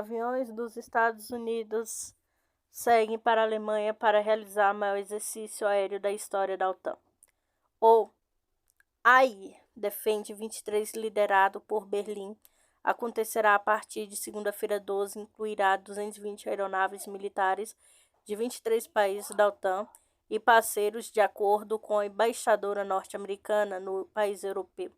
aviões dos Estados Unidos seguem para a Alemanha para realizar o maior exercício aéreo da história da OTAN. O AI Defend 23, liderado por Berlim, acontecerá a partir de segunda-feira 12, incluirá 220 aeronaves militares de 23 países da OTAN e parceiros, de acordo com a embaixadora norte-americana no país europeu.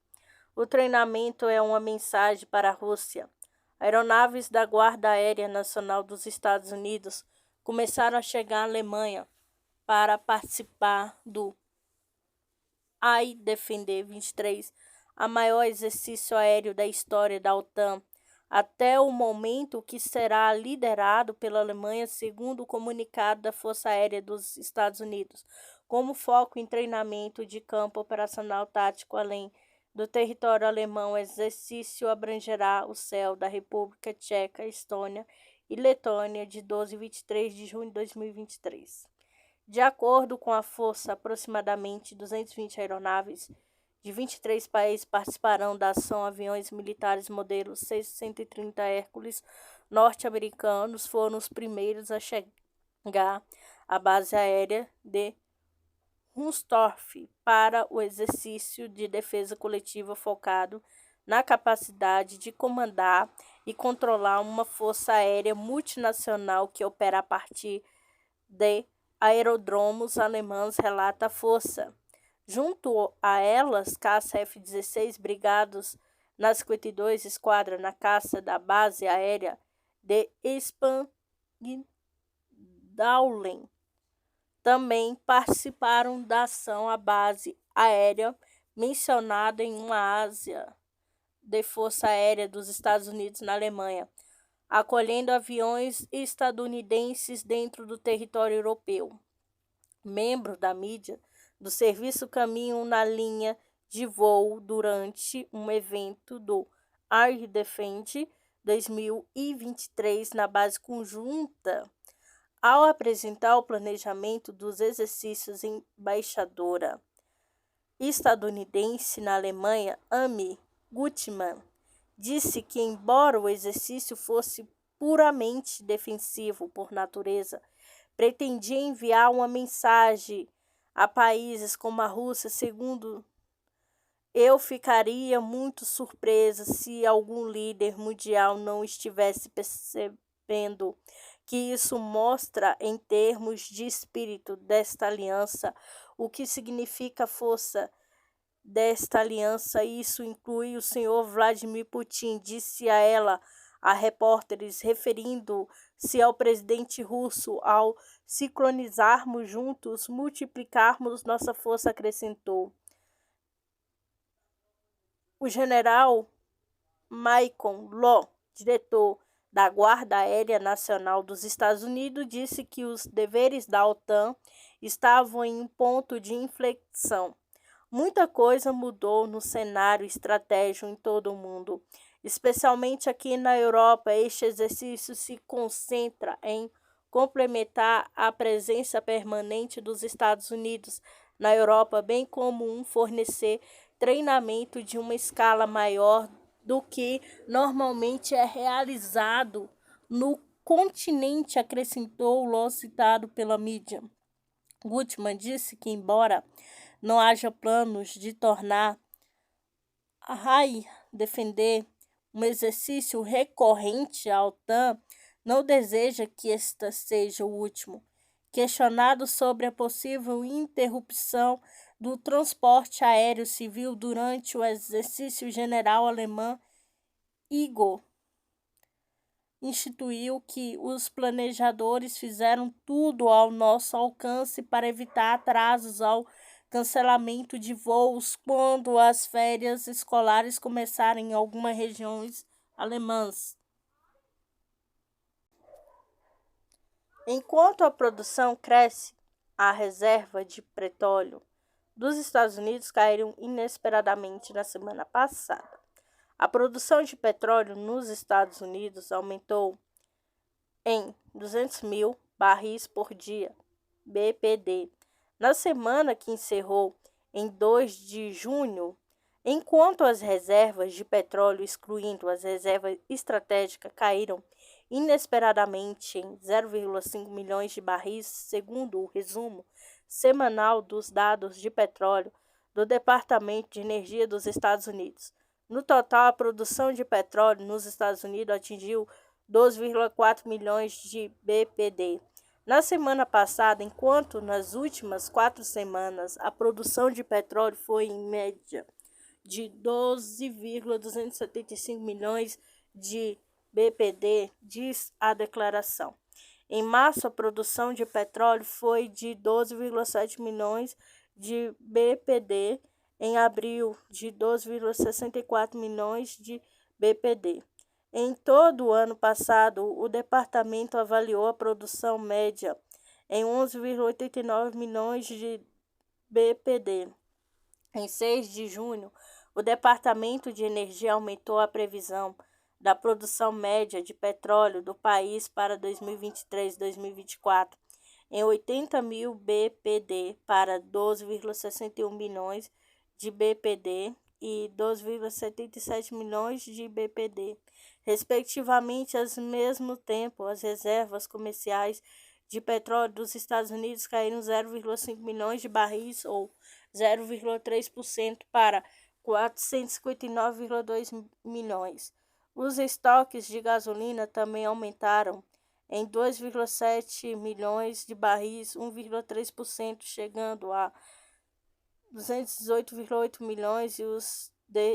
O treinamento é uma mensagem para a Rússia. Aeronaves da Guarda Aérea Nacional dos Estados Unidos começaram a chegar à Alemanha para participar do AI Defender 23, a maior exercício aéreo da história da OTAN, até o momento, que será liderado pela Alemanha, segundo o comunicado da Força Aérea dos Estados Unidos, como foco em treinamento de campo operacional tático além do território alemão. O exercício abrangerá o céu da República Tcheca, Estônia e Letônia de 12 e 23 de junho de 2023. De acordo com a força, aproximadamente 220 aeronaves de 23 países participarão da ação. Aviões militares modelo C-130 Hércules norte-americanos foram os primeiros a chegar à base aérea de Runstorf para o exercício de defesa coletiva focado na capacidade de comandar e controlar uma força aérea multinacional que opera a partir de aeródromos alemães, relata a força. Junto a elas, caça F-16 brigados na 52 Esquadra na caça da base aérea de Spandaulen. Também participaram da ação a base aérea mencionada em uma Ásia de Força Aérea dos Estados Unidos na Alemanha, acolhendo aviões estadunidenses dentro do território europeu. Membros da mídia do serviço caminham na linha de voo durante um evento do Air Defend 2023 na base conjunta. Ao apresentar o planejamento dos exercícios, a embaixadora estadunidense na Alemanha, Amy Gutmann, disse que, embora o exercício fosse puramente defensivo por natureza, pretendia enviar uma mensagem a países como a Rússia. Segundo, eu ficaria muito surpresa se algum líder mundial não estivesse percebendo que isso mostra, em termos de espírito desta aliança, o que significa a força desta aliança. Isso inclui o senhor Vladimir Putin, disse a ela a repórteres, referindo-se ao presidente russo. Ao sincronizarmos juntos, multiplicarmos nossa força, acrescentou. O general Michael Law, diretor da Guarda Aérea Nacional dos Estados Unidos, disse que os deveres da OTAN estavam em um ponto de inflexão. Muita coisa mudou no cenário estratégico em todo o mundo, especialmente aqui na Europa. Este exercício se concentra em complementar a presença permanente dos Estados Unidos na Europa, bem como fornecer treinamento de uma escala maior do que normalmente é realizado no continente, acrescentou o citado pela mídia. Gutmann disse que, embora não haja planos de tornar a AI Defender um exercício recorrente, a OTAN não deseja que este seja o último. Questionado sobre a possível interrupção do transporte aéreo civil durante o exercício, general alemão Igor instituiu que os planejadores fizeram tudo ao nosso alcance para evitar atrasos ao cancelamento de voos quando as férias escolares começarem em algumas regiões alemãs. Enquanto a produção cresce, a reserva de petróleo dos Estados Unidos caíram inesperadamente na semana passada. A produção de petróleo nos Estados Unidos aumentou em 200 mil barris por dia, BPD, na semana que encerrou em 2 de junho, enquanto as reservas de petróleo, excluindo as reservas estratégicas, caíram inesperadamente em 0,5 milhões de barris, segundo o resumo semanal dos dados de petróleo do Departamento de Energia dos Estados Unidos. No total, a produção de petróleo nos Estados Unidos atingiu 12,4 milhões de bpd. Na semana passada, enquanto nas últimas 4 semanas a produção de petróleo foi em média de 12,275 milhões de bpd, diz a declaração. Em março, a produção de petróleo foi de 12,7 milhões de bpd, em abril, de 12,64 milhões de bpd. Em todo o ano passado, o departamento avaliou a produção média em 11,89 milhões de bpd. Em 6 de junho, o Departamento de Energia aumentou a previsão da produção média de petróleo do país para 2023-2024 em 80 mil bpd para 12,61 milhões de bpd e 12,77 milhões de bpd, respectivamente. Ao mesmo tempo, as reservas comerciais de petróleo dos Estados Unidos caíram 0,5 milhões de barris, ou 0,3%, para 459,2 milhões. Os estoques de gasolina também aumentaram em 2,7 milhões de barris, 1,3%, chegando a 218,8 milhões, e os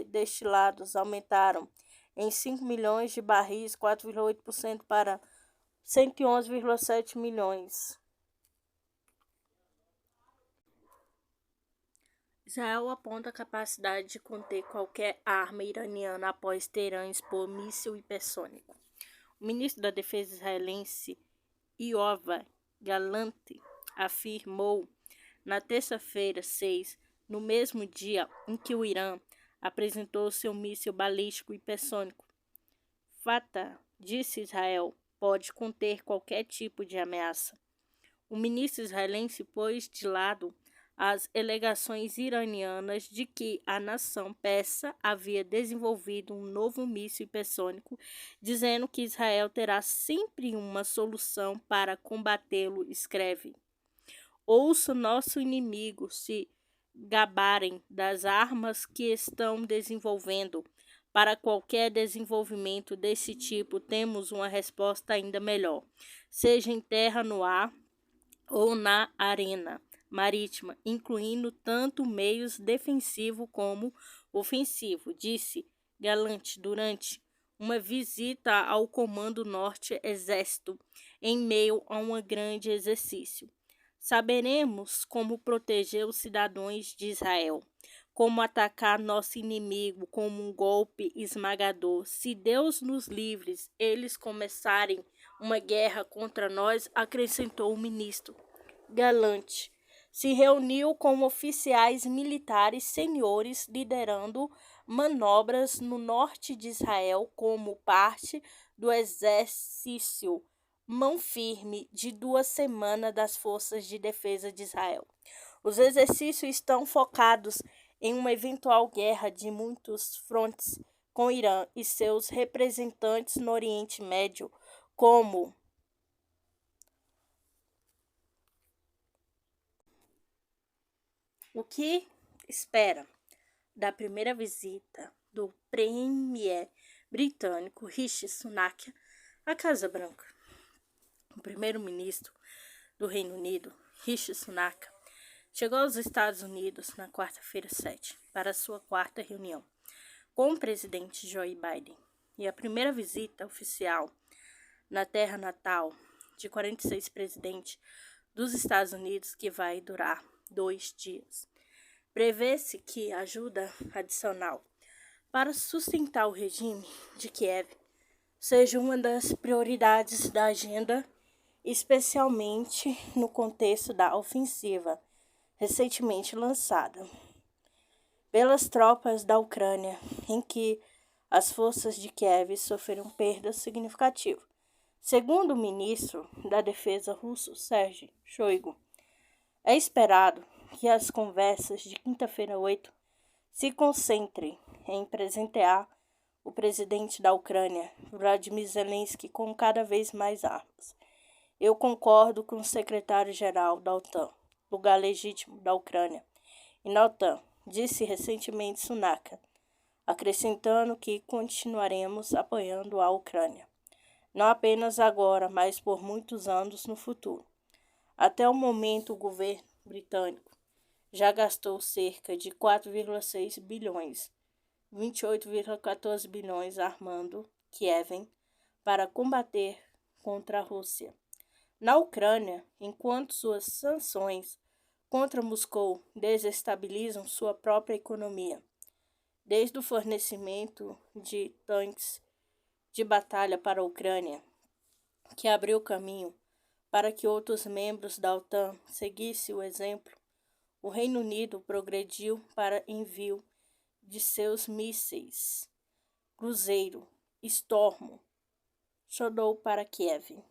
destilados aumentaram em 5 milhões de barris, 4,8%, para 111,7 milhões. Israel aponta a capacidade de conter qualquer arma iraniana após Teherã expor míssil hipersônico. O ministro da Defesa israelense, Yoav Gallant, afirmou na terça-feira 6, no mesmo dia em que o Irã apresentou seu míssil balístico hipersônico. Fatah, disse Israel, pode conter qualquer tipo de ameaça. O ministro israelense pôs de lado as alegações iranianas de que a nação persa havia desenvolvido um novo míssil hipersônico, dizendo que Israel terá sempre uma solução para combatê-lo. Escreve: ouço nosso inimigo se gabarem das armas que estão desenvolvendo. Para qualquer desenvolvimento desse tipo, temos uma resposta ainda melhor, seja em terra, no ar ou na arena marítima, incluindo tanto meios defensivo como ofensivo, disse Gallant durante uma visita ao Comando Norte Exército em meio a um grande exercício. Saberemos como proteger os cidadãos de Israel, como atacar nosso inimigo como um golpe esmagador. Se Deus nos livre, eles começarem uma guerra contra nós, acrescentou o ministro. Gallant se reuniu com oficiais militares seniores liderando manobras no norte de Israel como parte do exercício Mão Firme de 2 semanas das Forças de Defesa de Israel. Os exercícios estão focados em uma eventual guerra de muitos frontes com o Irã e seus representantes no Oriente Médio, como o que espera da primeira visita do premier britânico Rishi Sunak à Casa Branca. O primeiro-ministro do Reino Unido, Rishi Sunak, chegou aos Estados Unidos na quarta-feira 7 para sua quarta reunião com o presidente Joe Biden, e a primeira visita oficial na terra natal de 46 presidente dos Estados Unidos, que vai durar 2 dias. Prevê-se que ajuda adicional para sustentar o regime de Kiev seja uma das prioridades da agenda, especialmente no contexto da ofensiva recentemente lançada pelas tropas da Ucrânia, em que as forças de Kiev sofreram perdas significativas. Segundo o ministro da Defesa russo, Sergei Shoigu, é esperado que as conversas de quinta-feira 8 se concentrem em presentear o presidente da Ucrânia, Vladimir Zelensky, com cada vez mais armas. Eu concordo com o secretário-geral da OTAN, lugar legítimo da Ucrânia, e na OTAN, disse recentemente Sunak, acrescentando que continuaremos apoiando a Ucrânia, não apenas agora, mas por muitos anos no futuro. Até o momento, o governo britânico já gastou cerca de 4,6 bilhões, 28,14 bilhões armando Kiev para combater contra a Rússia. Na Ucrânia, enquanto suas sanções contra Moscou desestabilizam sua própria economia, desde o fornecimento de tanques de batalha para a Ucrânia, que abriu caminho para que outros membros da OTAN seguissem o exemplo, o Reino Unido progrediu para envio de seus mísseis Cruzeiro Storm Shadow para Kiev.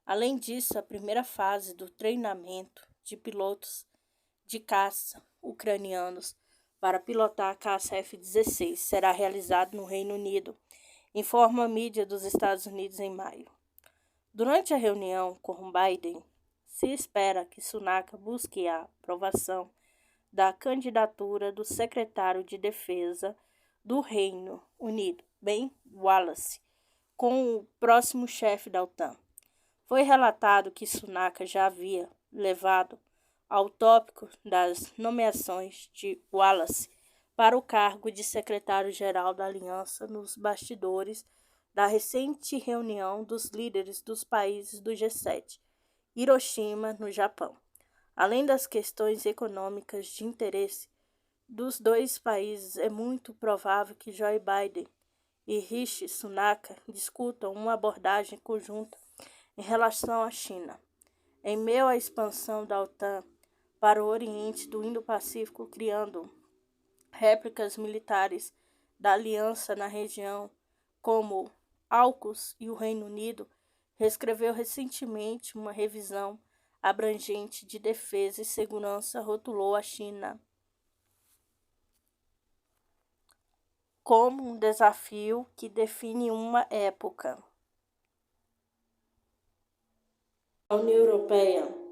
Além disso, a primeira fase do treinamento de pilotos de caça ucranianos para pilotar a caça F-16 será realizado no Reino Unido, informa a mídia dos Estados Unidos em maio. Durante a reunião com Biden, se espera que Sunak busque a aprovação da candidatura do secretário de Defesa do Reino Unido, Ben Wallace, como o próximo chefe da OTAN. Foi relatado que Sunak já havia levado ao tópico das nomeações de Wallace para o cargo de secretário-geral da Aliança nos bastidores da recente reunião dos líderes dos países do G7, Hiroshima, no Japão. Além das questões econômicas de interesse dos dois países, é muito provável que Joe Biden e Rishi Sunak discutam uma abordagem conjunta em relação à China. Em meio à expansão da OTAN para o Oriente do Indo-Pacífico, criando réplicas militares da aliança na região, como AUKUS e o Reino Unido, reescreveu recentemente uma revisão abrangente de defesa e segurança, rotulou a China como um desafio que define uma época. A União Europeia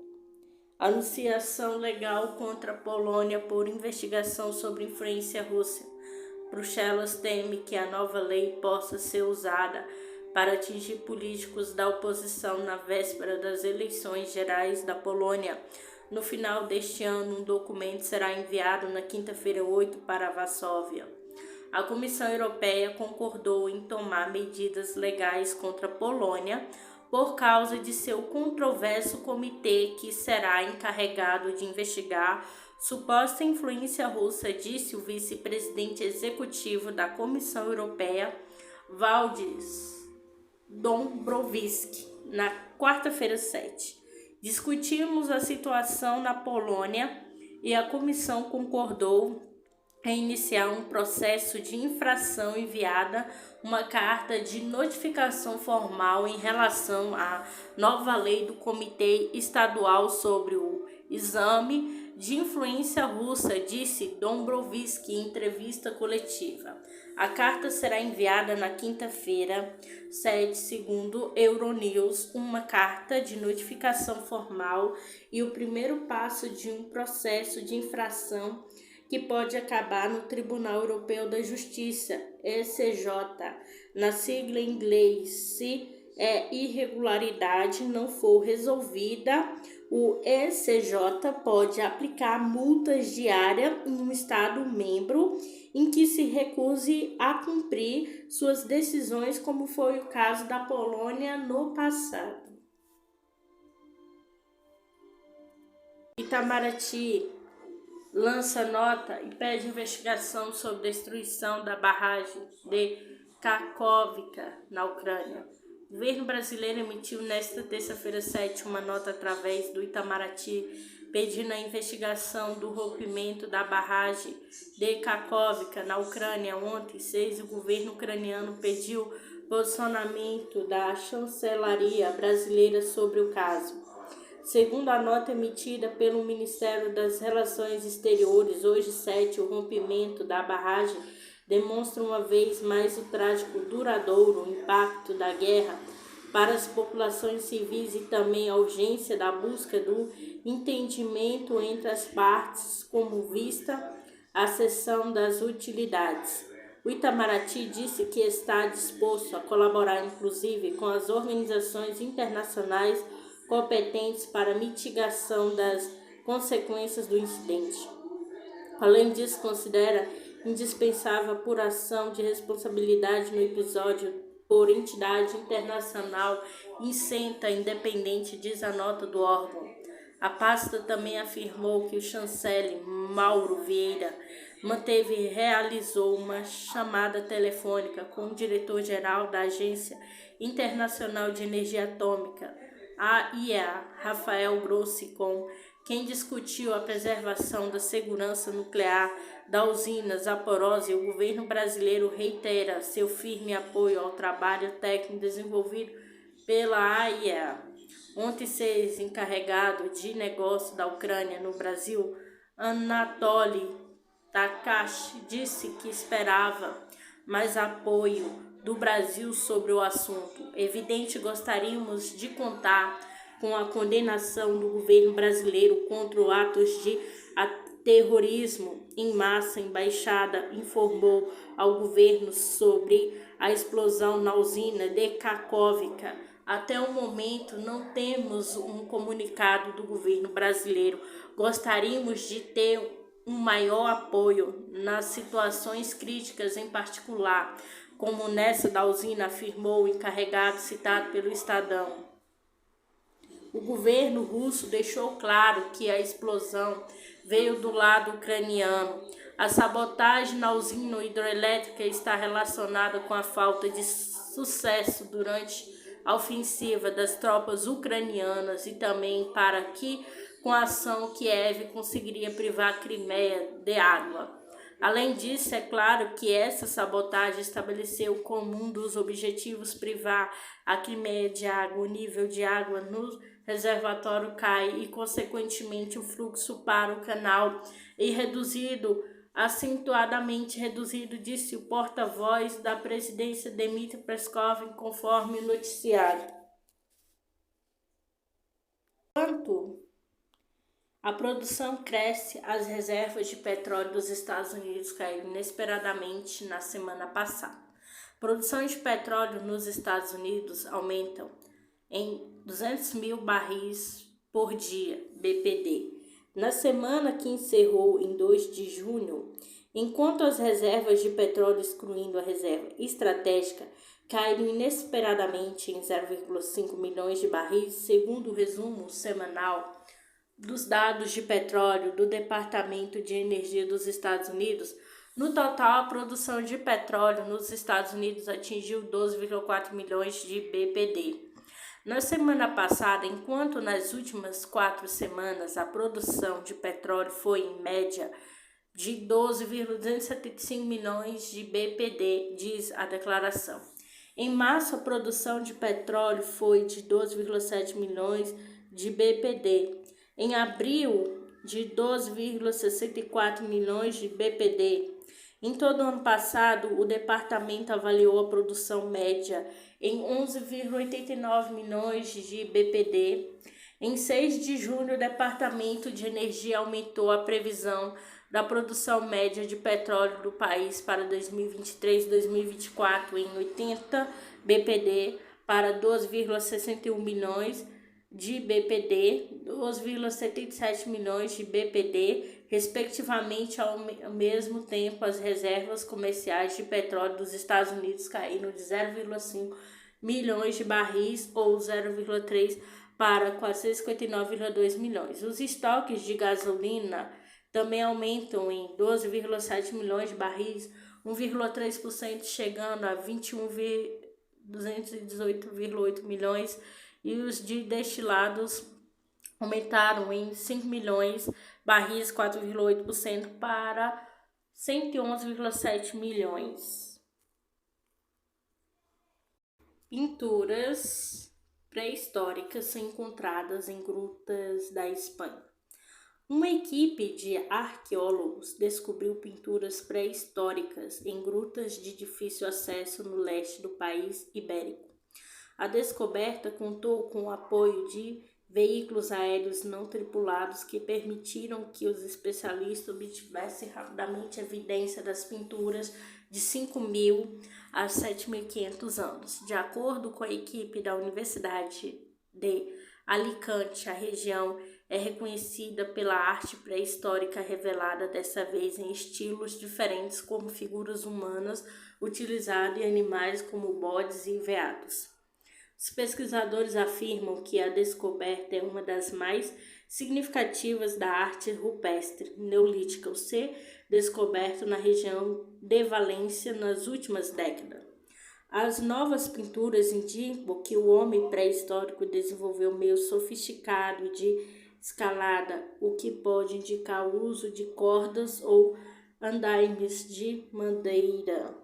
anuncia ação legal contra a Polônia por investigação sobre influência russa. Bruxelas teme que a nova lei possa ser usada para atingir políticos da oposição na véspera das eleições gerais da Polônia. No final deste ano, um documento será enviado na quinta-feira 8 para Varsóvia. A Comissão Europeia concordou em tomar medidas legais contra a Polônia por causa de seu controverso comitê que será encarregado de investigar suposta influência russa, disse o vice-presidente executivo da Comissão Europeia, Valdis Dombrovskis, na quarta-feira 7. Discutimos a situação na Polônia e a comissão concordou em iniciar um processo de infração enviada uma carta de notificação formal em relação à nova lei do Comitê Estadual sobre o Exame de Influência Russa, disse Dombrovskis em entrevista coletiva. A carta será enviada na quinta-feira, 7, segundo Euronews, uma carta de notificação formal e o primeiro passo de um processo de infração que pode acabar no Tribunal Europeu da Justiça, ECJ, na sigla em inglês. Se a irregularidade não for resolvida, o ECJ pode aplicar multas diárias em um Estado-membro em que se recuse a cumprir suas decisões, como foi o caso da Polônia no passado. Itamaraty lança nota e pede investigação sobre destruição da barragem de Kakhovka, na Ucrânia. O governo brasileiro emitiu nesta terça-feira 7 uma nota através do Itamaraty pedindo a investigação do rompimento da barragem de Kakhovka, na Ucrânia. Ontem, 6, o governo ucraniano pediu posicionamento da chancelaria brasileira sobre o caso. Segundo a nota emitida pelo Ministério das Relações Exteriores, hoje 7, o rompimento da barragem demonstra uma vez mais o trágico, duradouro impacto da guerra para as populações civis e também a urgência da busca do entendimento entre as partes, como vista a cessão das utilidades. O Itamaraty disse que está disposto a colaborar, inclusive, com as organizações internacionais competentes para a mitigação das consequências do incidente. Além disso, considera indispensável a apuração de responsabilidade no episódio por entidade internacional isenta independente, diz a nota do órgão. A pasta também afirmou que o chanceler Mauro Vieira realizou uma chamada telefônica com o diretor-geral da Agência Internacional de Energia Atômica, AIEA, Rafael Grossi, com quem discutiu a preservação da segurança nuclear da usina Zaporozhye. O governo brasileiro reitera seu firme apoio ao trabalho técnico desenvolvido pela AIEA. Ontem, encarregado de negócio da Ucrânia no Brasil, Anatoly Takashi, disse que esperava mais apoio do Brasil sobre o assunto. Evidente, gostaríamos de contar com a condenação do governo brasileiro contra os atos de terrorismo em massa. A embaixada informou ao governo sobre a explosão na usina de Kakhovka. Até o momento não temos um comunicado do governo brasileiro. Gostaríamos de ter um maior apoio nas situações críticas, em particular, como nessa da usina, afirmou o encarregado citado pelo Estadão. O governo russo deixou claro que a explosão veio do lado ucraniano. A sabotagem na usina hidroelétrica está relacionada com a falta de sucesso durante a ofensiva das tropas ucranianas e também para que, com a ação, Kiev conseguiria privar a Crimeia de água. Além disso, é claro que essa sabotagem estabeleceu como um dos objetivos privar a Crimeia de água. O nível de água no reservatório cai e, consequentemente, o fluxo para o canal acentuadamente reduzido, disse o porta-voz da presidência Dmitry Peskov, conforme o noticiário. Enquanto a produção cresce, as reservas de petróleo dos Estados Unidos caíram inesperadamente na semana passada. A produção de petróleo nos Estados Unidos aumentam em 200 mil barris por dia, BPD, na semana que encerrou em 2 de junho, enquanto as reservas de petróleo, excluindo a reserva estratégica, caíram inesperadamente em 0,5 milhões de barris, segundo o resumo semanal dos dados de petróleo do Departamento de Energia dos Estados Unidos. No total, a produção de petróleo nos Estados Unidos atingiu 12,4 milhões de BPD. Na semana passada, enquanto nas últimas 4 semanas a produção de petróleo foi, em média, de 12,275 milhões de BPD, diz a declaração. Em março, a produção de petróleo foi de 12,7 milhões de BPD. Em abril, de 12,64 milhões de BPD. Em todo o ano passado, o departamento avaliou a produção média em 11,89 milhões de BPD. Em 6 de junho, o Departamento de Energia aumentou a previsão da produção média de petróleo do país para 2023 e 2024 em 80 BPD para 2,61 milhões de BPD, 2,77 milhões de BPD, respectivamente. Ao mesmo tempo, as reservas comerciais de petróleo dos Estados Unidos caíram de 0,5 milhões de barris, ou 0,3 para 459,2 milhões. Os estoques de gasolina também aumentam em 12,7 milhões de barris, 1,3%, chegando a 218,8 milhões, e os de destilados aumentaram em 5 milhões barris, 4,8%, para 111,7 milhões. Pinturas pré-históricas são encontradas em grutas da Espanha. Uma equipe de arqueólogos descobriu pinturas pré-históricas em grutas de difícil acesso no leste do país ibérico. A descoberta contou com o apoio de veículos aéreos não tripulados que permitiram que os especialistas obtivessem rapidamente evidência das pinturas de 5.000 a 7.500 anos. De acordo com a equipe da Universidade de Alicante, a região é reconhecida pela arte pré-histórica revelada dessa vez em estilos diferentes, como figuras humanas utilizadas em animais como bodes e veados. Os pesquisadores afirmam que a descoberta é uma das mais significativas da arte rupestre neolítica ao ser descoberto na região de Valência nas últimas décadas. As novas pinturas indicam que o homem pré-histórico desenvolveu meio sofisticado de escalada, o que pode indicar o uso de cordas ou andaimes de madeira.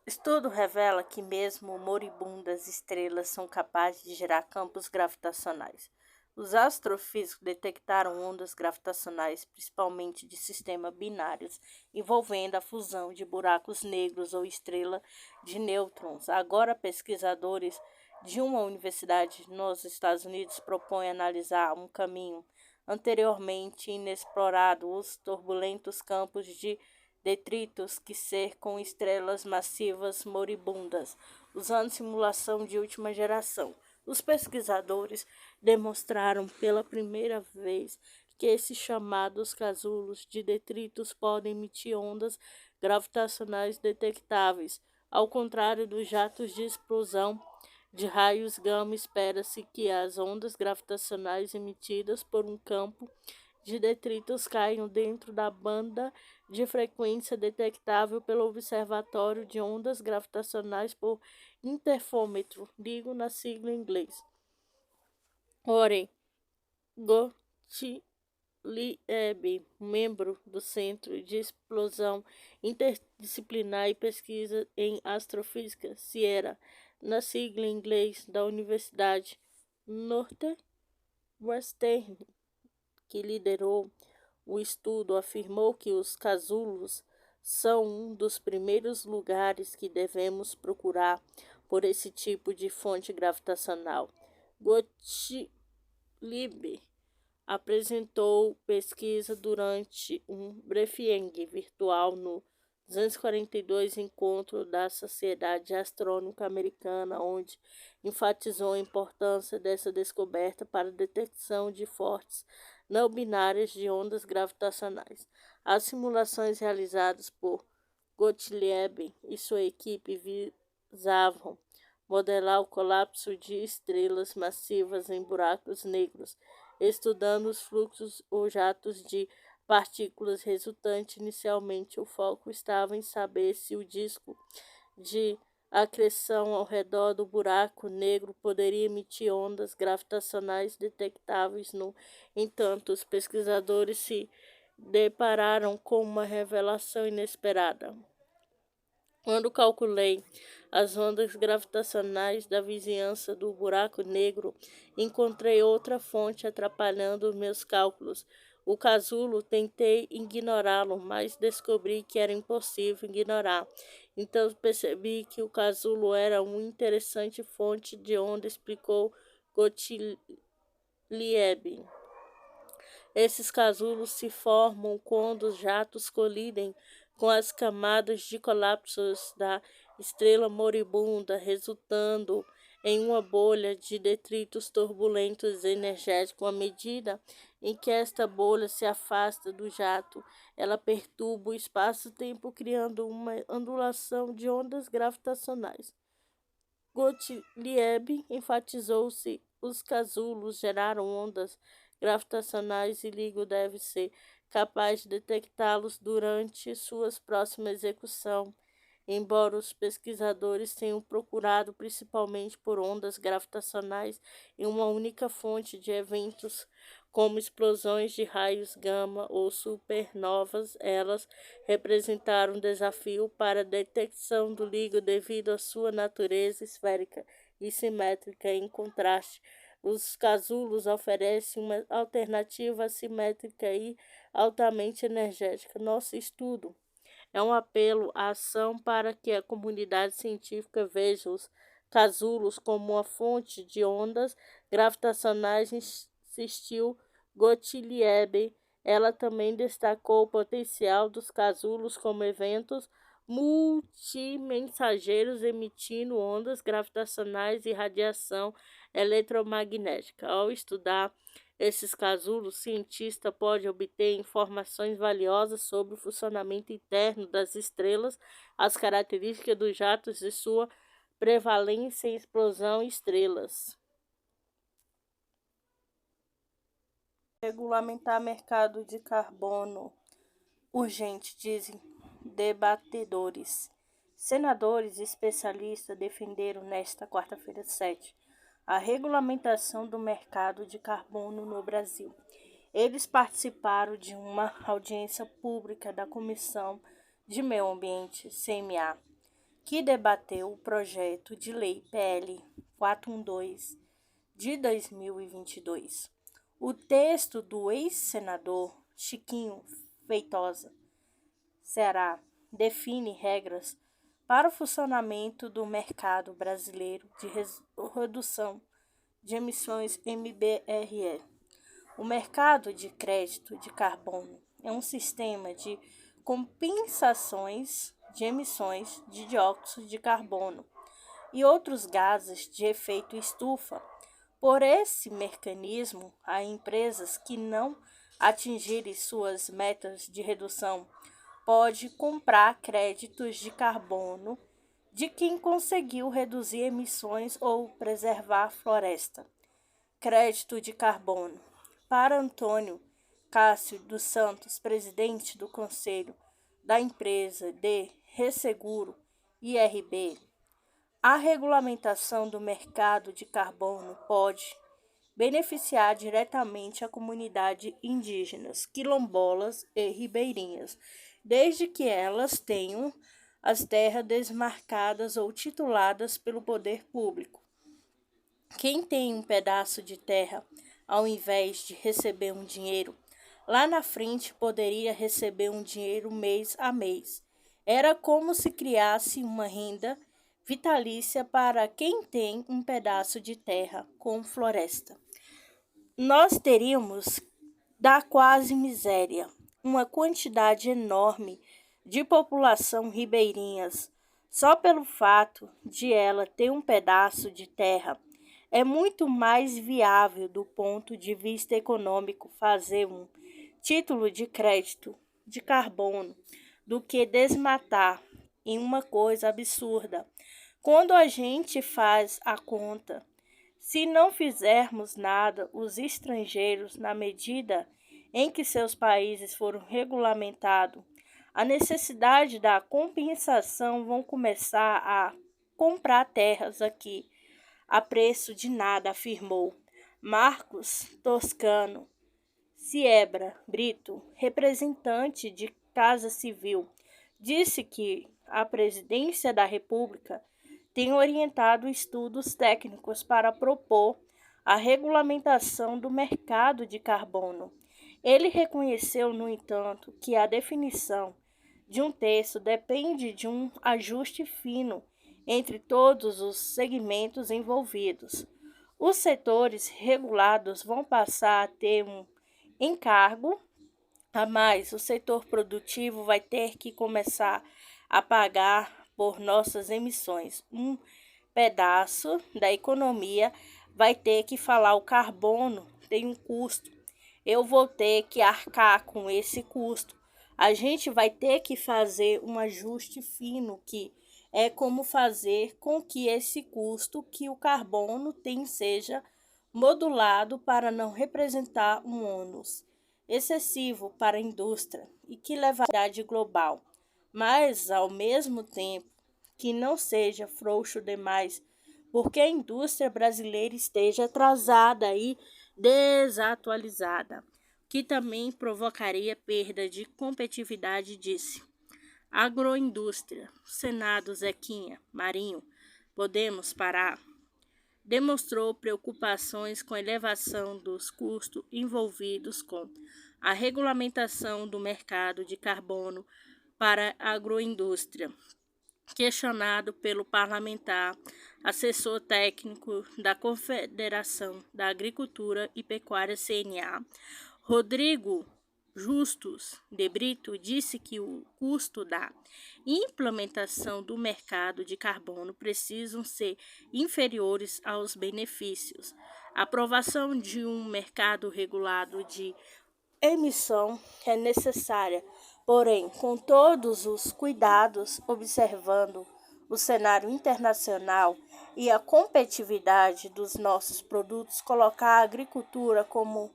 Estudo revela que mesmo moribundas estrelas são capazes de gerar campos gravitacionais. Os astrofísicos detectaram ondas gravitacionais, principalmente de sistemas binários, envolvendo a fusão de buracos negros ou estrela de nêutrons. Agora, pesquisadores de uma universidade nos Estados Unidos propõem analisar um caminho anteriormente inexplorado, os turbulentos campos de detritos que cercam estrelas massivas moribundas, usando simulação de última geração. Os pesquisadores demonstraram pela primeira vez que esses chamados casulos de detritos podem emitir ondas gravitacionais detectáveis. Ao contrário dos jatos de explosão de raios gama, espera-se que as ondas gravitacionais emitidas por um campo de detritos caiam dentro da banda de frequência detectável pelo Observatório de Ondas Gravitacionais por Interferômetro, digo na sigla em inglês. Oren Gottlieb, membro do Centro de Explosão Interdisciplinar e Pesquisa em Astrofísica, Sierra, na sigla em inglês, da Universidade Northwestern, que liderou o estudo, afirmou que os casulos são um dos primeiros lugares que devemos procurar por esse tipo de fonte gravitacional. Gottlieb apresentou pesquisa durante um briefing virtual no 242 encontro da Sociedade Astronômica Americana, onde enfatizou a importância dessa descoberta para a detecção de fortes não binárias de ondas gravitacionais. As simulações realizadas por Gottlieb e sua equipe visavam modelar o colapso de estrelas massivas em buracos negros, estudando os fluxos ou jatos de partículas resultantes. Inicialmente, o foco estava em saber se o disco de acreção ao redor do buraco negro poderia emitir ondas gravitacionais detectáveis. No entanto, os pesquisadores se depararam com uma revelação inesperada. Quando calculei as ondas gravitacionais da vizinhança do buraco negro, encontrei outra fonte atrapalhando os meus cálculos. O casulo, tentei ignorá-lo, mas descobri que era impossível ignorar. Então percebi que o casulo era uma interessante fonte de onda, explicou Gottlieb. Esses casulos se formam quando os jatos colidem com as camadas de colapsos da estrela moribunda, resultando em uma bolha de detritos turbulentos energéticos. À medida em que esta bolha se afasta do jato, ela perturba o espaço-tempo, criando uma ondulação de ondas gravitacionais. Gottlieb enfatizou-se os casulos geraram ondas gravitacionais e LIGO deve ser capaz de detectá-los durante suas próximas execução. Embora os pesquisadores tenham procurado principalmente por ondas gravitacionais em uma única fonte de eventos, como explosões de raios gama ou supernovas, elas representaram um desafio para a detecção do LIGO devido à sua natureza esférica e simétrica em contraste. Os casulos oferecem uma alternativa assimétrica e altamente energética. Nosso estudo é um apelo à ação para que a comunidade científica veja os casulos como uma fonte de ondas gravitacionais, insistiu Gottlieb. Ela também destacou o potencial dos casulos como eventos multimensageiros emitindo ondas gravitacionais e radiação eletromagnética. Ao estudar esses casulos, o cientista pode obter informações valiosas sobre o funcionamento interno das estrelas, as características dos jatos e sua prevalência em explosão estrelas. Regulamentar mercado de carbono urgente, dizem debatedores. Senadores e especialistas defenderam nesta quarta-feira 7 a regulamentação do mercado de carbono no Brasil. Eles participaram de uma audiência pública da Comissão de Meio Ambiente, CMA, que debateu o projeto de lei PL 412 de 2022. O texto do ex-senador Chiquinho Feitosa, Ceará, define regras para o funcionamento do mercado brasileiro de redução de emissões MBRE. O mercado de crédito de carbono é um sistema de compensações de emissões de dióxido de carbono e outros gases de efeito estufa. Por esse mecanismo, há empresas que não atingirem suas metas de redução pode comprar créditos de carbono de quem conseguiu reduzir emissões ou preservar a floresta. Crédito de carbono. Para Antônio Cássio dos Santos, presidente do Conselho da empresa de Resseguro IRB, a regulamentação do mercado de carbono pode beneficiar diretamente a comunidade indígenas, quilombolas e ribeirinhas, desde que elas tenham as terras desmarcadas ou tituladas pelo poder público. Quem tem um pedaço de terra, ao invés de receber um dinheiro, lá na frente poderia receber um dinheiro mês a mês. Era como se criasse uma renda vitalícia para quem tem um pedaço de terra com floresta. Nós teríamos da quase miséria uma quantidade enorme de população ribeirinhas só pelo fato de ela ter um pedaço de terra. É muito mais viável do ponto de vista econômico fazer um título de crédito de carbono do que desmatar em uma coisa absurda. Quando a gente faz a conta, se não fizermos nada, os estrangeiros, na medida em que seus países foram regulamentados, a necessidade da compensação vão começar a comprar terras aqui a preço de nada, afirmou Marcos Toscano Siebra Brito, representante de Casa Civil. Disse que a Presidência da República tem orientado estudos técnicos para propor a regulamentação do mercado de carbono. Ele reconheceu, no entanto, que a definição de um texto depende de um ajuste fino entre todos os segmentos envolvidos. Os setores regulados vão passar a ter um encargo a mais. O setor produtivo vai ter que começar a pagar por nossas emissões. Um pedaço da economia vai ter que falar: o carbono tem um custo, eu vou ter que arcar com esse custo. A gente vai ter que fazer um ajuste fino, que é como fazer com que esse custo que o carbono tem seja modulado para não representar um ônus excessivo para a indústria e que levará de global, mas ao mesmo tempo que não seja frouxo demais, porque a indústria brasileira esteja atrasada e desatualizada, que também provocaria perda de competitividade, disse. Agroindústria, Senado Zequinha Marinho, podemos parar? demonstrou preocupações com a elevação dos custos envolvidos com a regulamentação do mercado de carbono para a agroindústria. Questionado pelo parlamentar, assessor técnico da Confederação da Agricultura e Pecuária CNA, Rodrigo Justus de Brito, disse que o custo da implementação do mercado de carbono precisam ser inferiores aos benefícios. A aprovação de um mercado regulado de emissão é necessária, porém, com todos os cuidados, observando o cenário internacional e a competitividade dos nossos produtos, colocar a agricultura como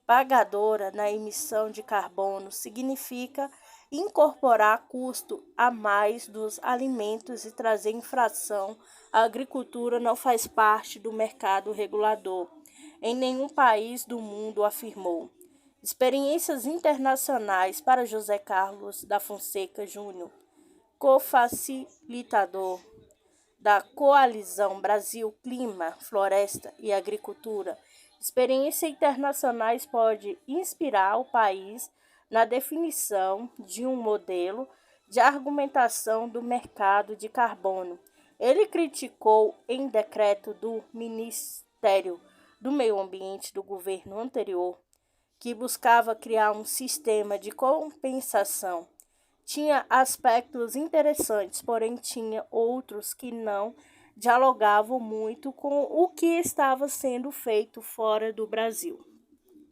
pagadora na emissão de carbono significa incorporar custo a mais dos alimentos e trazer inflação. A agricultura não faz parte do mercado regulador em nenhum país do mundo, afirmou. Experiências internacionais para José Carlos da Fonseca Júnior, cofacilitador da Coalizão Brasil Clima, Floresta e Agricultura. Experiências internacionais pode inspirar o país na definição de um modelo de argumentação do mercado de carbono. Ele criticou em decreto do Ministério do Meio Ambiente do governo anterior, que buscava criar um sistema de compensação. Tinha aspectos interessantes, porém tinha outros que não dialogavam muito com o que estava sendo feito fora do Brasil.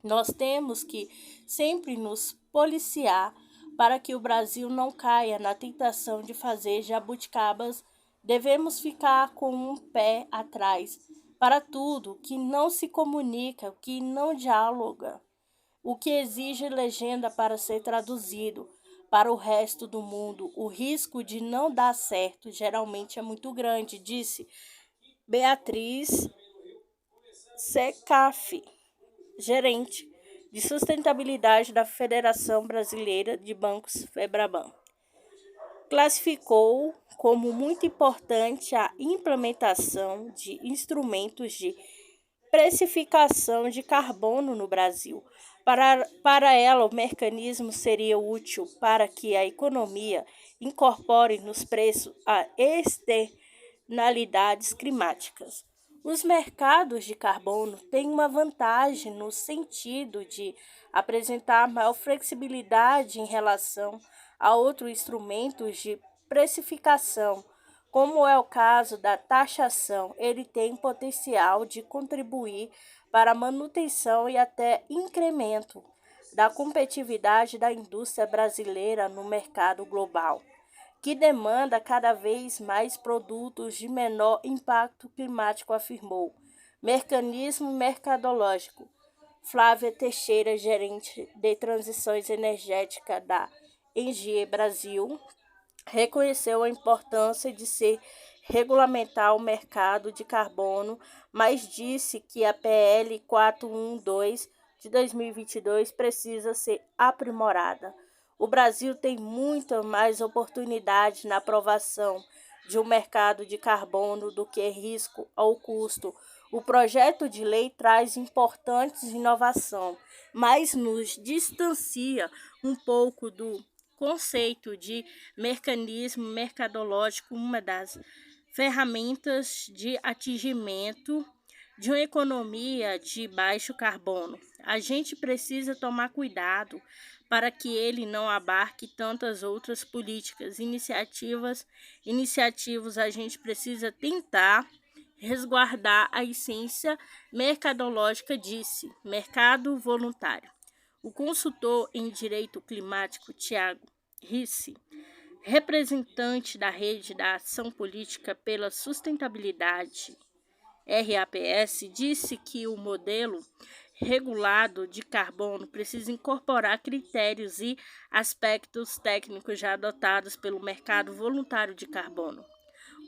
Nós temos que sempre nos policiar para que o Brasil não caia na tentação de fazer jabuticabas. Devemos ficar com um pé atrás para tudo que não se comunica, que não dialoga, o que exige legenda para ser traduzido para o resto do mundo. O risco de não dar certo geralmente é muito grande, disse Beatriz Secaf, gerente de sustentabilidade da Federação Brasileira de Bancos Febraban. Classificou como muito importante a implementação de instrumentos de precificação de carbono no Brasil. Para ela, o mecanismo seria útil para que a economia incorpore nos preços as externalidades climáticas. Os mercados de carbono têm uma vantagem no sentido de apresentar maior flexibilidade em relação a outros instrumentos de precificação, como é o caso da taxação. Ele tem potencial de contribuir para a manutenção e até incremento da competitividade da indústria brasileira no mercado global, que demanda cada vez mais produtos de menor impacto climático, afirmou. Mecanismo mercadológico. Flávia Teixeira, gerente de transições energéticas da Engie Brasil, reconheceu a importância de se regulamentar o mercado de carbono, mas disse que a PL 412 de 2022 precisa ser aprimorada. O Brasil tem muita mais oportunidade na aprovação de um mercado de carbono do que risco ao custo. O projeto de lei traz importantes inovações, mas nos distancia um pouco do conceito de mecanismo mercadológico, uma das ferramentas de atingimento de uma economia de baixo carbono. A gente precisa tomar cuidado para que ele não abarque tantas outras políticas, iniciativas. A gente precisa tentar resguardar a essência mercadológica, disse. Mercado voluntário. O consultor em direito climático, Tiago Risse, representante da Rede da Ação Política pela Sustentabilidade, RAPS, disse que o modelo regulado de carbono precisa incorporar critérios e aspectos técnicos já adotados pelo mercado voluntário de carbono.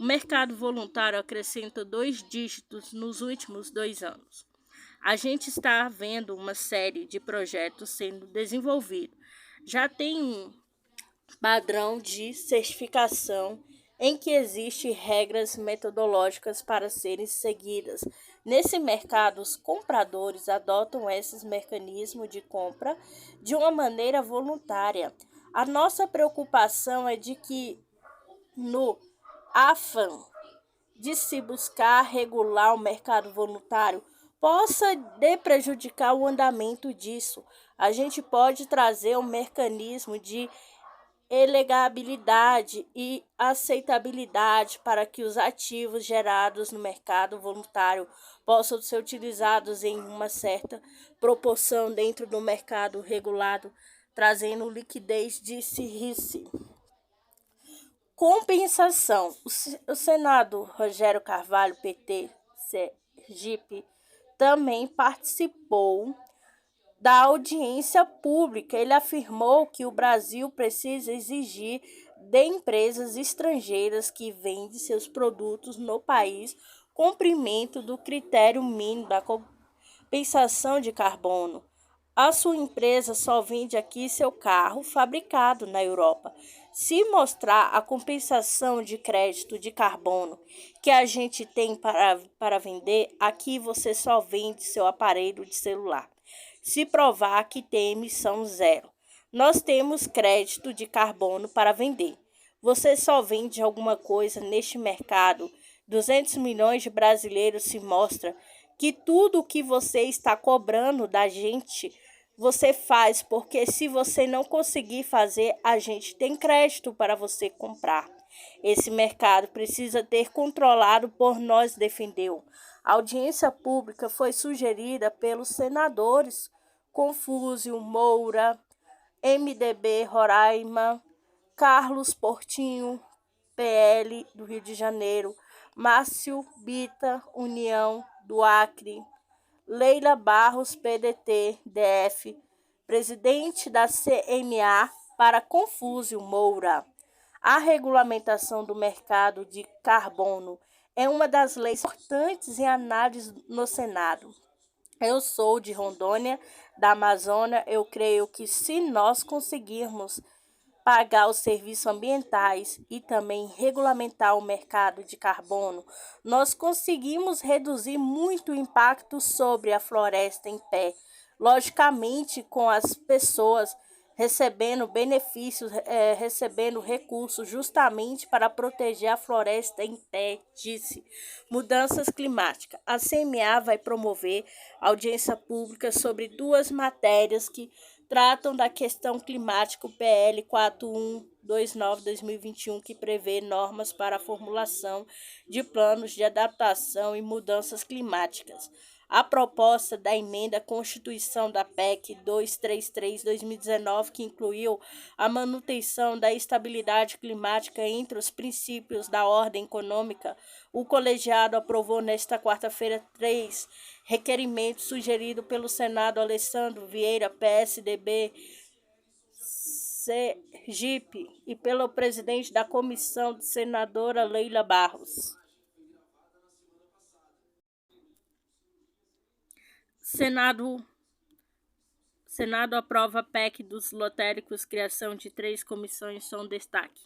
O mercado voluntário acrescenta 2 dígitos nos últimos 2 anos. A gente está vendo uma série de projetos sendo desenvolvidos. Já tem um padrão de certificação em que existem regras metodológicas para serem seguidas. Nesse mercado, os compradores adotam esses mecanismos de compra de uma maneira voluntária. A nossa preocupação é de que, no afã de se buscar regular o mercado voluntário, possa prejudicar o andamento disso. A gente pode trazer um mecanismo de elegabilidade e aceitabilidade para que os ativos gerados no mercado voluntário possam ser utilizados em uma certa proporção dentro do mercado regulado, trazendo liquidez, disse. Compensação. O Senado Rogério Carvalho, PT, Sergipe, também participou da audiência pública. Ele afirmou que o Brasil precisa exigir de empresas estrangeiras que vendem seus produtos no país cumprimento do critério mínimo da compensação de carbono. A sua empresa só vende aqui seu carro fabricado na Europa. Se mostrar a compensação de crédito de carbono que a gente tem para vender, aqui você só vende seu aparelho de celular. Se provar que tem emissão zero, nós temos crédito de carbono para vender. Você só vende alguma coisa neste mercado. 200 milhões de brasileiros se mostra que tudo o que você está cobrando da gente, você faz, porque se você não conseguir fazer, a gente tem crédito para você comprar. Esse mercado precisa ter controlado por nós, defendeu. A audiência pública foi sugerida pelos senadores Confúcio Moura, MDB Roraima, Carlos Portinho, PL do Rio de Janeiro, Márcio Bita, União do Acre, Leila Barros, PDT, DF, presidente da CMA, para Confúcio Moura. A regulamentação do mercado de carbono é uma das leis importantes em análise no Senado. Eu sou de Rondônia, da Amazônia. Eu creio que se nós conseguirmos pagar os serviços ambientais e também regulamentar o mercado de carbono, nós conseguimos reduzir muito o impacto sobre a floresta em pé. Logicamente, com as pessoas recebendo benefícios, recebendo recursos justamente para proteger a floresta em pé, disse. Mudanças climáticas. A CMA vai promover audiência pública sobre duas matérias que tratam da questão climática, o PL 4129/2021, que prevê normas para a formulação de planos de adaptação e mudanças climáticas. A proposta da emenda à Constituição da PEC 233/2019, que incluiu a manutenção da estabilidade climática entre os princípios da ordem econômica, o colegiado aprovou nesta quarta-feira 3 requerimentos sugeridos pelo Senado Alessandro Vieira, PSDB, Sergipe, e pelo presidente da comissão, senadora Leila Barros. Senado aprova a PEC dos lotéricos, criação de 3 comissões são destaque.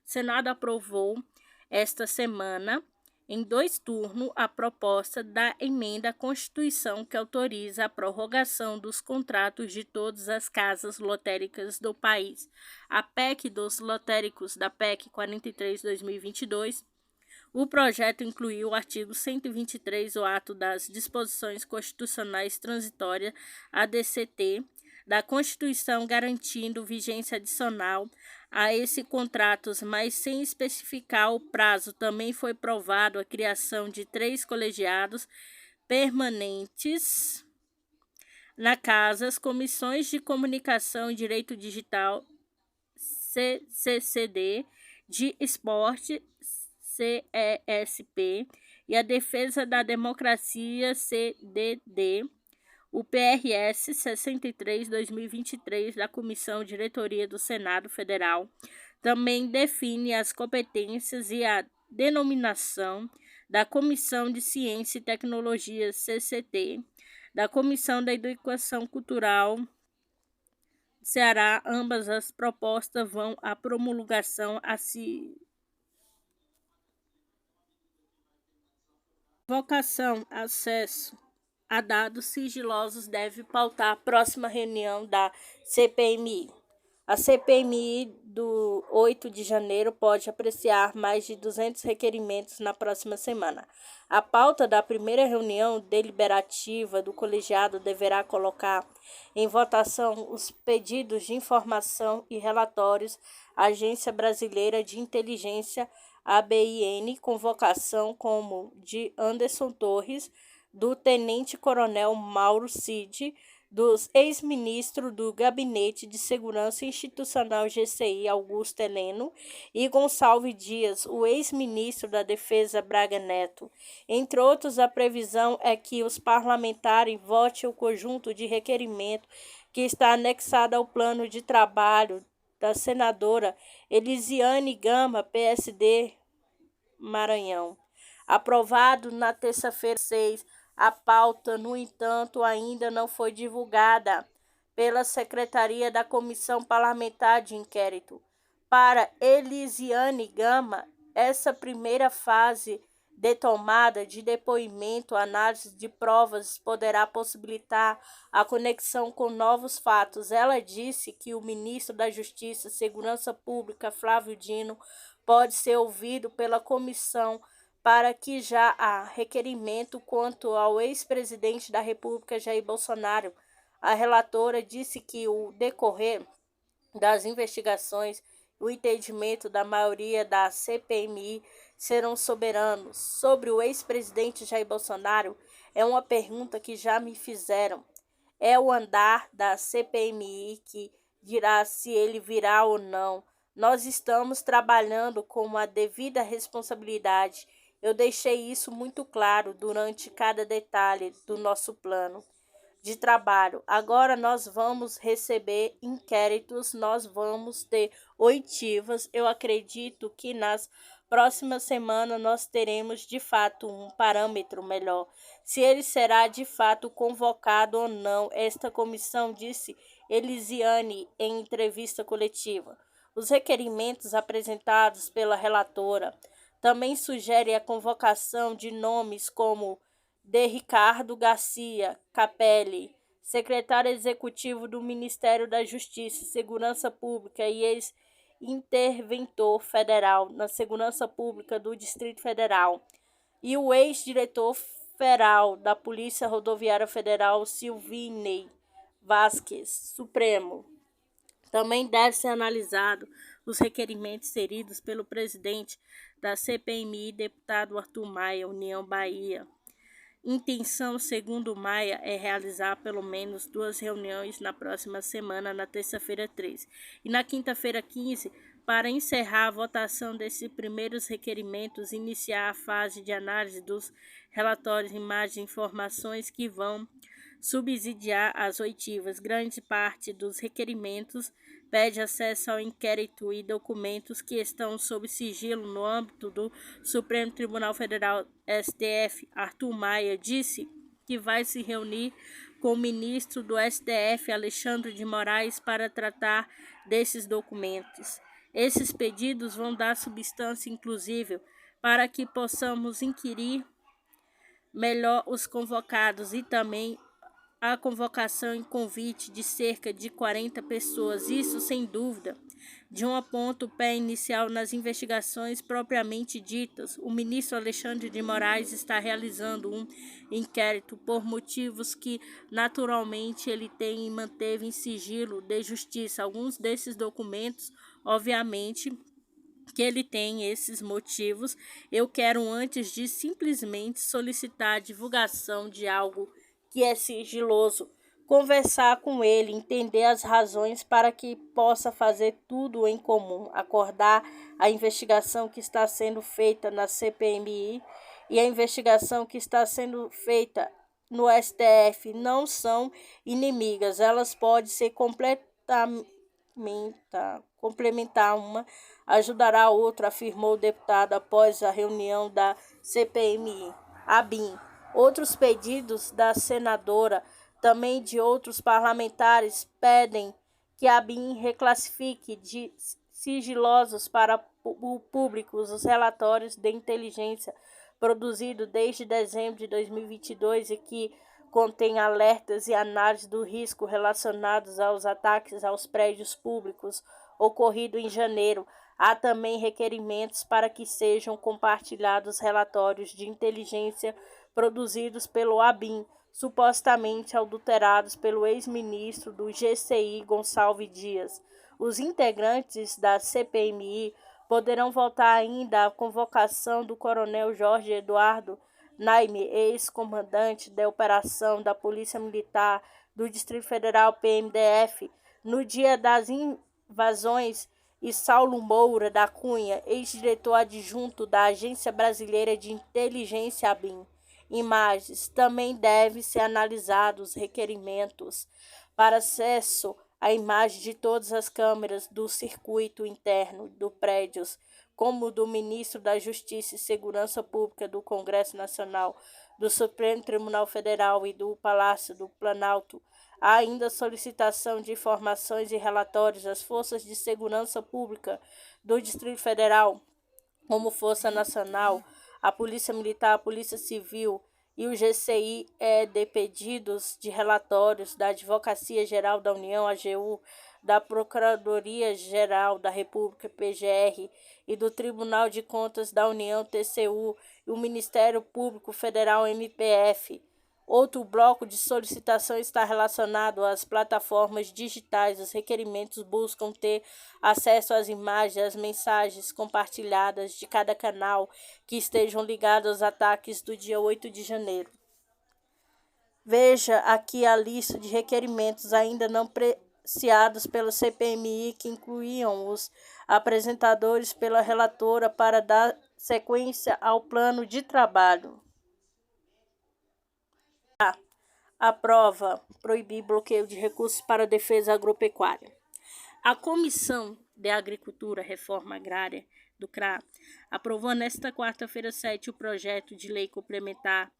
Senado aprovou esta semana, em 2 turnos, a proposta da emenda à Constituição que autoriza a prorrogação dos contratos de todas as casas lotéricas do país. A PEC dos lotéricos da PEC 43/2022. O projeto incluiu o artigo 123, o ato das disposições constitucionais transitórias, ADCT, da Constituição, garantindo vigência adicional a esses contratos, mas sem especificar o prazo. Também foi provado a criação de 3 colegiados permanentes na casa, as comissões de comunicação e direito digital, CCCD, de esporte, CESP, e a defesa da democracia, CDD, o PRS 63/2023 da Comissão Diretoria do Senado Federal também define as competências e a denominação da Comissão de Ciência e Tecnologia, CCT, da Comissão da Educação Cultural do Ceará. Ambas as propostas vão à promulgação Vocação, acesso a dados sigilosos deve pautar a próxima reunião da CPMI. A CPMI do 8 de janeiro pode apreciar mais de 200 requerimentos na próxima semana. A pauta da primeira reunião deliberativa do colegiado deverá colocar em votação os pedidos de informação e relatórios à Agência Brasileira de Inteligência, ABIN, com vocação como de Anderson Torres, do Tenente-Coronel Mauro Cid, dos ex-ministros do Gabinete de Segurança Institucional GCI Augusto Heleno e Gonçalves Dias, o ex-ministro da Defesa Braga Neto. Entre outros, a previsão é que os parlamentares votem o conjunto de requerimento que está anexado ao plano de trabalho da senadora Elisiane Gama, PSD, Maranhão. Aprovado na terça-feira 6, a pauta, no entanto, ainda não foi divulgada pela Secretaria da Comissão Parlamentar de Inquérito. Para Elisiane Gama, essa primeira fase de tomada de depoimento, análise de provas, poderá possibilitar a conexão com novos fatos. Ela disse que o ministro da Justiça e Segurança Pública, Flávio Dino, pode ser ouvido pela comissão para que já há requerimento quanto ao ex-presidente da República, Jair Bolsonaro. A relatora disse que o decorrer das investigações e o entendimento da maioria da CPMI serão soberanos. Sobre o ex-presidente Jair Bolsonaro, é uma pergunta que já me fizeram. É o andar da CPMI que dirá se ele virá ou não. Nós estamos trabalhando com a devida responsabilidade. Eu deixei isso muito claro durante cada detalhe do nosso plano de trabalho. Agora nós vamos receber inquéritos, nós vamos ter oitivas. Eu acredito que nas próximas semanas nós teremos de fato um parâmetro melhor, se ele será de fato convocado ou não. Esta comissão, disse Elisiane em entrevista coletiva. Os requerimentos apresentados pela relatora também sugerem a convocação de nomes como de Ricardo Garcia Capelli, secretário executivo do Ministério da Justiça e Segurança Pública e ex-interventor federal na Segurança Pública do Distrito Federal, e o ex-diretor federal da Polícia Rodoviária Federal, Silvinei Vasquez, Supremo. Também deve ser analisado os requerimentos inseridos pelo presidente da CPMI, deputado Arthur Maia, União Bahia. Intenção, segundo Maia, é realizar pelo menos 2 reuniões na próxima semana, na terça-feira 13 e na quinta-feira 15, para encerrar a votação desses primeiros requerimentos, iniciar a fase de análise dos relatórios, imagens e informações que vão subsidiar as oitivas. Grande parte dos requerimentos pede acesso ao inquérito e documentos que estão sob sigilo no âmbito do Supremo Tribunal Federal, STF. Arthur Maia disse que vai se reunir com o ministro do STF, Alexandre de Moraes, para tratar desses documentos. Esses pedidos vão dar substância, inclusive, para que possamos inquirir melhor os convocados e também a convocação e convite de cerca de 40 pessoas. Isso, sem dúvida, de um pontapé inicial nas investigações propriamente ditas. O ministro Alexandre de Moraes está realizando um inquérito por motivos que, naturalmente, ele tem e manteve em sigilo de justiça. Alguns desses documentos, obviamente, que ele tem esses motivos. Eu quero, antes de simplesmente solicitar a divulgação de algo que é sigiloso, conversar com ele, entender as razões para que possa fazer tudo em comum, acordar a investigação que está sendo feita na CPMI e a investigação que está sendo feita no STF não são inimigas, elas podem ser complementar uma, ajudará a outra, afirmou o deputado após a reunião da CPMI. ABIN. Outros pedidos da senadora, também de outros parlamentares, pedem que a ABIN reclassifique de sigilosos para o público os relatórios de inteligência produzido desde dezembro de 2022 e que contém alertas e análises do risco relacionados aos ataques aos prédios públicos ocorrido em janeiro. Há também requerimentos para que sejam compartilhados relatórios de inteligência produzidos pelo ABIN, supostamente adulterados pelo ex-ministro do GCI, Gonçalves Dias. Os integrantes da CPMI poderão votar ainda a convocação do coronel Jorge Eduardo Naime, ex-comandante da operação da Polícia Militar do Distrito Federal PMDF, no dia das invasões, e Saulo Moura da Cunha, ex-diretor adjunto da Agência Brasileira de Inteligência ABIN. Imagens. Também devem ser analisados requerimentos para acesso à imagem de todas as câmeras do circuito interno do prédios, como do Ministro da Justiça e Segurança Pública do Congresso Nacional, do Supremo Tribunal Federal e do Palácio do Planalto. Há ainda solicitação de informações e relatórios das Forças de Segurança Pública do Distrito Federal, como Força Nacional, a Polícia Militar, a Polícia Civil e o GCI, de pedidos de relatórios da Advocacia Geral da União, AGU, da Procuradoria-Geral da República, PGR, e do Tribunal de Contas da União, TCU, e o Ministério Público Federal, MPF. Outro bloco de solicitação está relacionado às plataformas digitais. Os requerimentos buscam ter acesso às imagens, às mensagens compartilhadas de cada canal que estejam ligados aos ataques do dia 8 de janeiro. Veja aqui a lista de requerimentos ainda não apreciados pela CPMI, que incluíam os apresentadores pela relatora para dar sequência ao plano de trabalho. Aprova proibir bloqueio de recursos para a defesa agropecuária. A Comissão de Agricultura e Reforma Agrária do CRA aprovou nesta quarta-feira 7 o projeto de lei complementar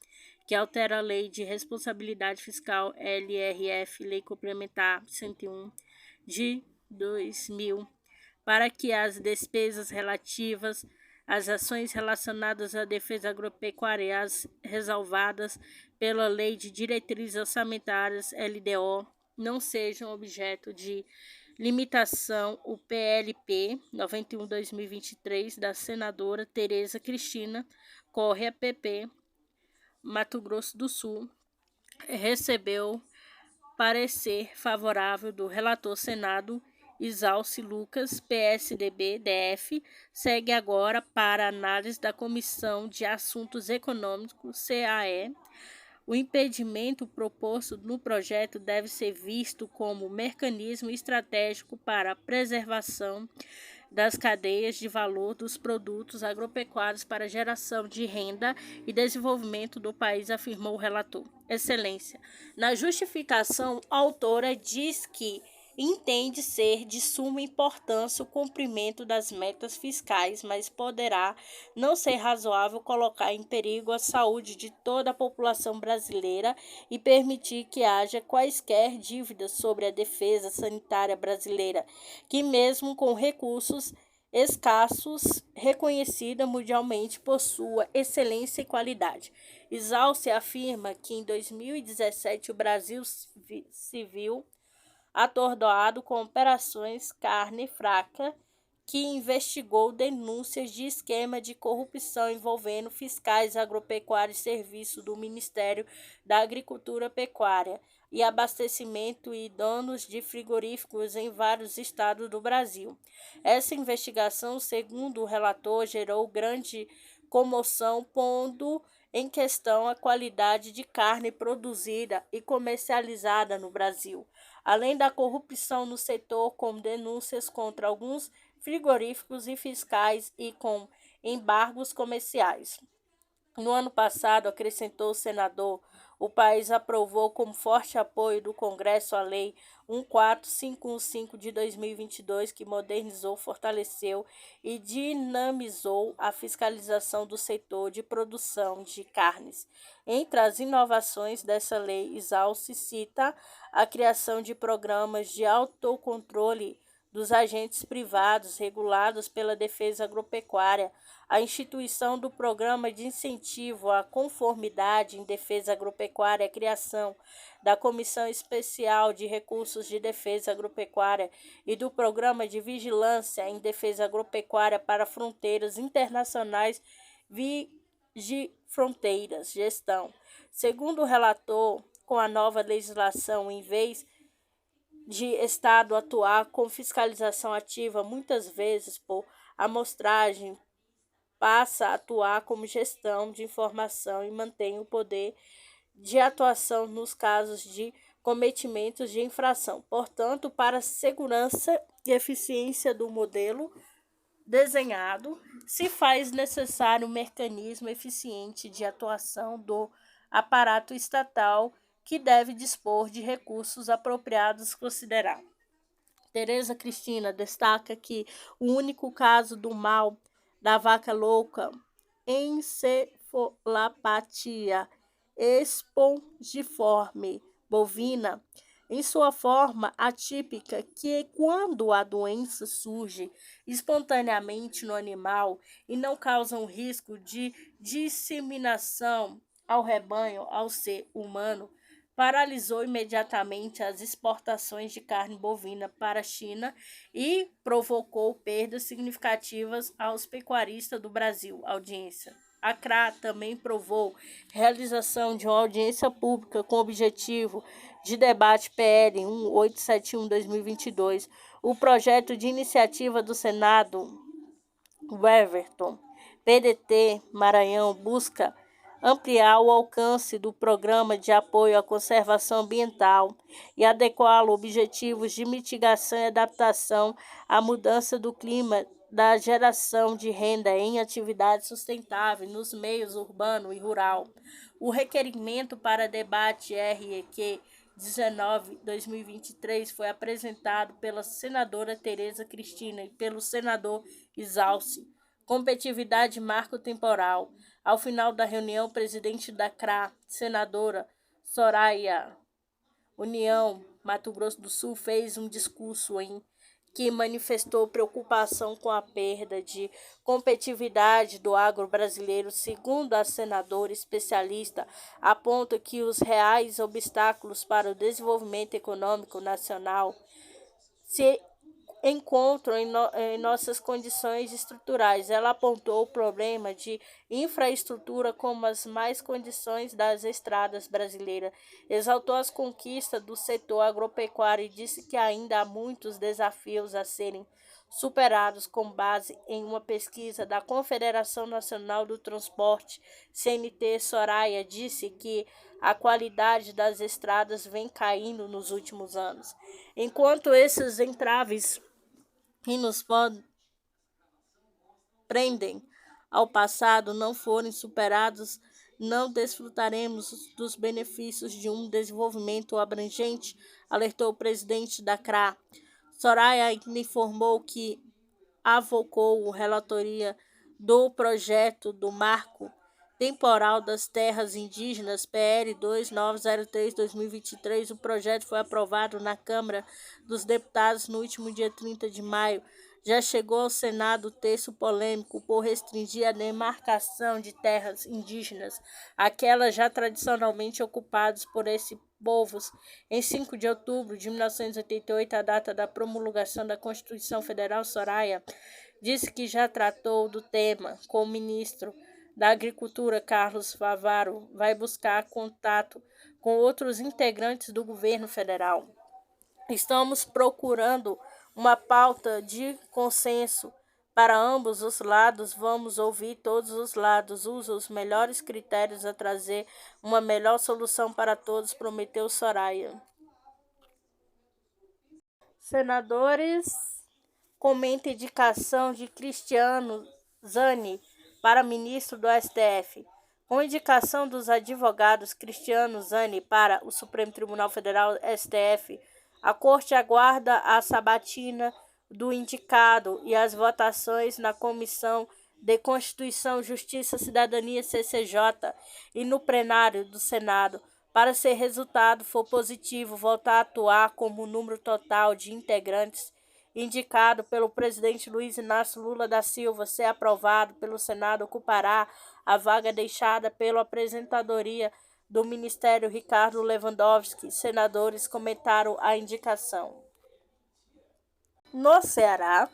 que altera a Lei de Responsabilidade Fiscal LRF, Lei Complementar 101 de 2000, para que as despesas relativas às ações relacionadas à defesa agropecuária e as ressalvadas pela Lei de Diretrizes Orçamentárias, LDO, não sejam objeto de limitação. O PLP 91/2023 da senadora Tereza Cristina Correa, PP, Mato Grosso do Sul, recebeu parecer favorável do relator Senado Isalci Lucas, PSDB, DF, segue agora para análise da Comissão de Assuntos Econômicos, CAE. O impedimento proposto no projeto deve ser visto como mecanismo estratégico para a preservação das cadeias de valor dos produtos agropecuários para geração de renda e desenvolvimento do país, afirmou o relator. Excelência. Na justificação, a autora diz que entende ser de suma importância o cumprimento das metas fiscais, mas poderá não ser razoável colocar em perigo a saúde de toda a população brasileira e permitir que haja quaisquer dívidas sobre a defesa sanitária brasileira, que mesmo com recursos escassos, reconhecida mundialmente por sua excelência e qualidade. Isalci afirma que em 2017 o Brasil se viu atordoado com operações carne fraca, que investigou denúncias de esquema de corrupção envolvendo fiscais agropecuários e serviços do Ministério da Agricultura, Pecuária e Abastecimento e donos de frigoríficos em vários estados do Brasil. Essa investigação, segundo o relator, gerou grande comoção, pondo em questão a qualidade de carne produzida e comercializada no Brasil, além da corrupção no setor, com denúncias contra alguns frigoríficos e fiscais e com embargos comerciais. No ano passado, acrescentou o senador, o país aprovou com forte apoio do Congresso a Lei 14515 de 2022, que modernizou, fortaleceu e dinamizou a fiscalização do setor de produção de carnes. Entre as inovações dessa lei, Isalci cita a criação de programas de autocontrole dos agentes privados regulados pela defesa agropecuária, a instituição do Programa de Incentivo à Conformidade em Defesa Agropecuária, a criação da Comissão Especial de Recursos de Defesa Agropecuária e do Programa de Vigilância em Defesa Agropecuária para Fronteiras Internacionais Vigifronteiras, gestão. Segundo o relator, com a nova legislação, em vez de Estado atuar com fiscalização ativa, muitas vezes por amostragem, passa a atuar como gestão de informação e mantém o poder de atuação nos casos de cometimentos de infração. Portanto, para a segurança e eficiência do modelo desenhado, se faz necessário um mecanismo eficiente de atuação do aparato estatal que deve dispor de recursos apropriados considerar. Tereza Cristina destaca que o único caso do mal da vaca louca, encefalopatia espongiforme bovina, em sua forma atípica, que quando a doença surge espontaneamente no animal e não causa um risco de disseminação ao rebanho, ao ser humano, paralisou imediatamente as exportações de carne bovina para a China e provocou perdas significativas aos pecuaristas do Brasil. Audiência. A CRA também provou realização de uma audiência pública com objetivo de debate PL 1871-2022, o projeto de iniciativa do Senado Weverton, PDT Maranhão, busca ampliar o alcance do Programa de Apoio à Conservação Ambiental e adequá-lo a objetivos de mitigação e adaptação à mudança do clima da geração de renda em atividades sustentáveis nos meios urbano e rural. O requerimento para debate REQ 19/2023 foi apresentado pela senadora Tereza Cristina e pelo senador Isalci. Competitividade marco temporal. Ao final da reunião, o presidente da CRA, senadora Soraya União Mato Grosso do Sul, fez um discurso em que manifestou preocupação com a perda de competitividade do agro brasileiro. Segundo a senadora especialista, aponta que os reais obstáculos para o desenvolvimento econômico nacional se encontram em nossas condições estruturais. Ela apontou o problema de infraestrutura como as más condições das estradas brasileiras, exaltou as conquistas do setor agropecuário e disse que ainda há muitos desafios a serem superados. Com base em uma pesquisa da Confederação Nacional do Transporte, CNT, Soraya disse que a qualidade das estradas vem caindo nos últimos anos. Enquanto esses entraves que nos prendem ao passado não forem superados, não desfrutaremos dos benefícios de um desenvolvimento abrangente, alertou o presidente da CRA. Soraya informou que avocou a relatoria do projeto do Marco Temporal das Terras Indígenas, PL 2903/2023. O projeto foi aprovado na Câmara dos Deputados no último dia 30 de maio. Já chegou ao Senado o texto polêmico por restringir a demarcação de terras indígenas, aquelas já tradicionalmente ocupadas por esses povos. Em 5 de outubro de 1988, a data da promulgação da Constituição Federal, Soraya disse que já tratou do tema com o ministro da Agricultura, Carlos Favaro, vai buscar contato com outros integrantes do governo federal. Estamos procurando uma pauta de consenso para ambos os lados. Vamos ouvir todos os lados, usa os melhores critérios a trazer uma melhor solução para todos, prometeu Soraya. Senadores comenta indicação de Cristiano Zani para ministro do STF. Com indicação dos advogados Cristiano Zani para o Supremo Tribunal Federal, STF, a Corte aguarda a sabatina do indicado e as votações na Comissão de Constituição, Justiça e Cidadania, CCJ, e no plenário do Senado. Para se resultado for positivo, voltar a atuar como o número total de integrantes indicado pelo presidente Luiz Inácio Lula da Silva, ser aprovado pelo Senado, ocupará a vaga deixada pela apresentadoria do Ministério Ricardo Lewandowski. Senadores comentaram a indicação. No Ceará,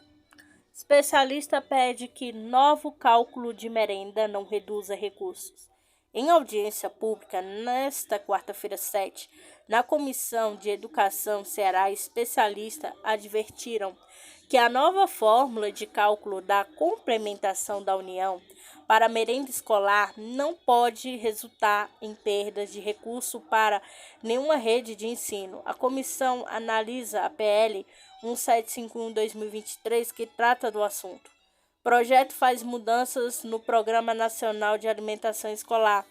especialista pede que novo cálculo de merenda não reduza recursos. Em audiência pública, nesta quarta-feira 7, na Comissão de Educação Ceará, especialistas advertiram que a nova fórmula de cálculo da complementação da União para a merenda escolar não pode resultar em perdas de recurso para nenhuma rede de ensino. A comissão analisa a PL 1751/2023, que trata do assunto. O projeto faz mudanças no Programa Nacional de Alimentação Escolar,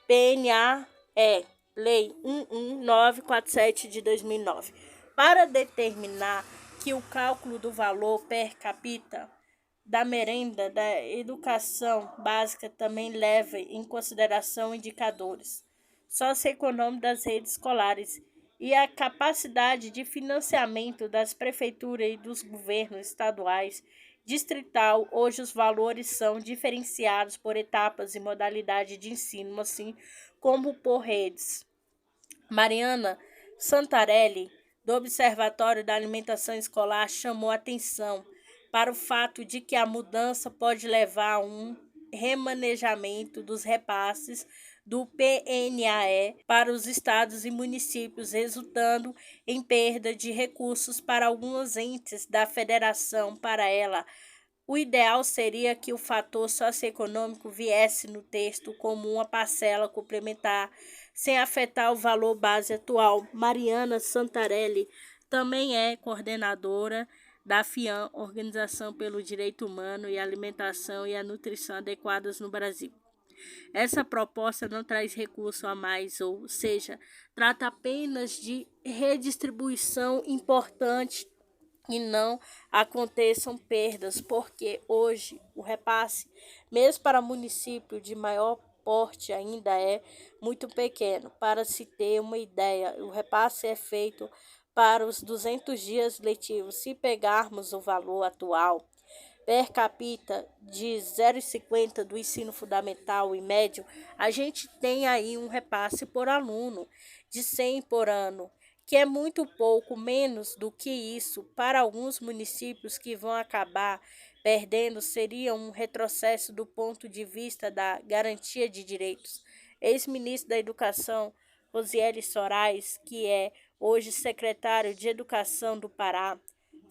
PNAE, Lei 11947 de 2009, para determinar que o cálculo do valor per capita da merenda da educação básica também leve em consideração indicadores socioeconômicos das redes escolares e a capacidade de financiamento das prefeituras e dos governos estaduais distrital. Hoje os valores são diferenciados por etapas e modalidade de ensino, assim como por redes. Mariana Santarelli, do Observatório da Alimentação Escolar, chamou atenção para o fato de que a mudança pode levar a um remanejamento dos repasses do PNAE para os estados e municípios, resultando em perda de recursos para alguns entes da federação. Para ela, o ideal seria que o fator socioeconômico viesse no texto como uma parcela complementar, sem afetar o valor base atual. Mariana Santarelli também é coordenadora da FIAM, Organização pelo Direito Humano e a Alimentação e a Nutrição Adequadas no Brasil. Essa proposta não traz recurso a mais, ou seja, trata apenas de redistribuição importante e não aconteçam perdas, porque hoje o repasse, mesmo para município de maior porte, ainda é muito pequeno. Para se ter uma ideia, o repasse é feito para os 200 dias letivos. Se pegarmos o valor atual per capita de 0,50 do ensino fundamental e médio, a gente tem aí um repasse por aluno de 100 por ano, que é muito pouco, menos do que isso. Para alguns municípios que vão acabar perdendo, seria um retrocesso do ponto de vista da garantia de direitos. Ex-ministro da Educação, Rosieli Sorais, que é hoje secretário de Educação do Pará,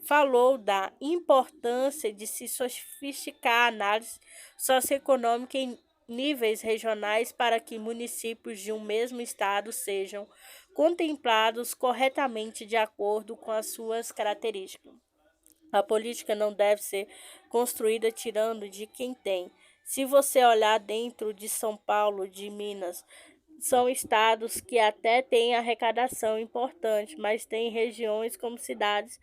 falou da importância de se sofisticar a análise socioeconômica em níveis regionais para que municípios de um mesmo estado sejam contemplados corretamente de acordo com as suas características. A política não deve ser construída tirando de quem tem. Se você olhar dentro de São Paulo, de Minas, são estados que até têm arrecadação importante, mas têm regiões como cidades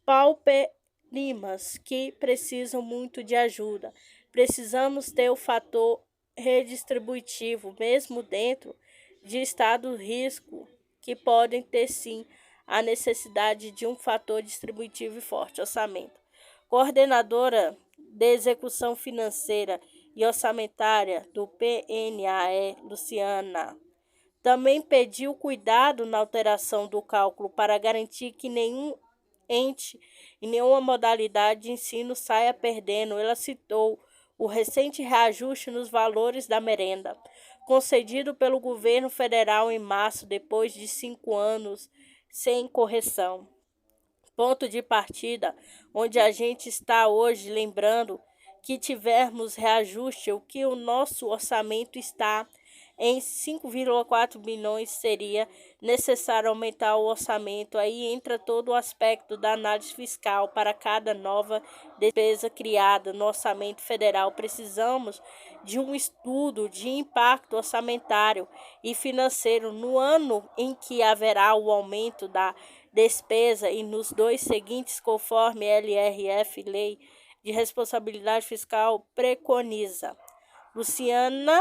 paupérrimas que precisam muito de ajuda. Precisamos ter o fator redistributivo, mesmo dentro de estados risco, que podem ter sim a necessidade de um fator distributivo e forte orçamento. Coordenadora de Execução Financeira e Orçamentária do PNAE, Luciana, também pediu cuidado na alteração do cálculo para garantir que nenhum ente e nenhuma modalidade de ensino saia perdendo. Ela citou o recente reajuste nos valores da merenda, concedido pelo governo federal em março, depois de 5 anos sem correção. Ponto de partida onde a gente está hoje, lembrando que tivemos reajuste, o que o nosso orçamento está em 5,4 bilhões, seria necessário aumentar o orçamento. Aí entra todo o aspecto da análise fiscal para cada nova despesa criada no orçamento federal. Precisamos de um estudo de impacto orçamentário e financeiro no ano em que haverá o aumento da despesa e nos 2 seguintes, conforme LRF, Lei de Responsabilidade Fiscal, preconiza. Luciana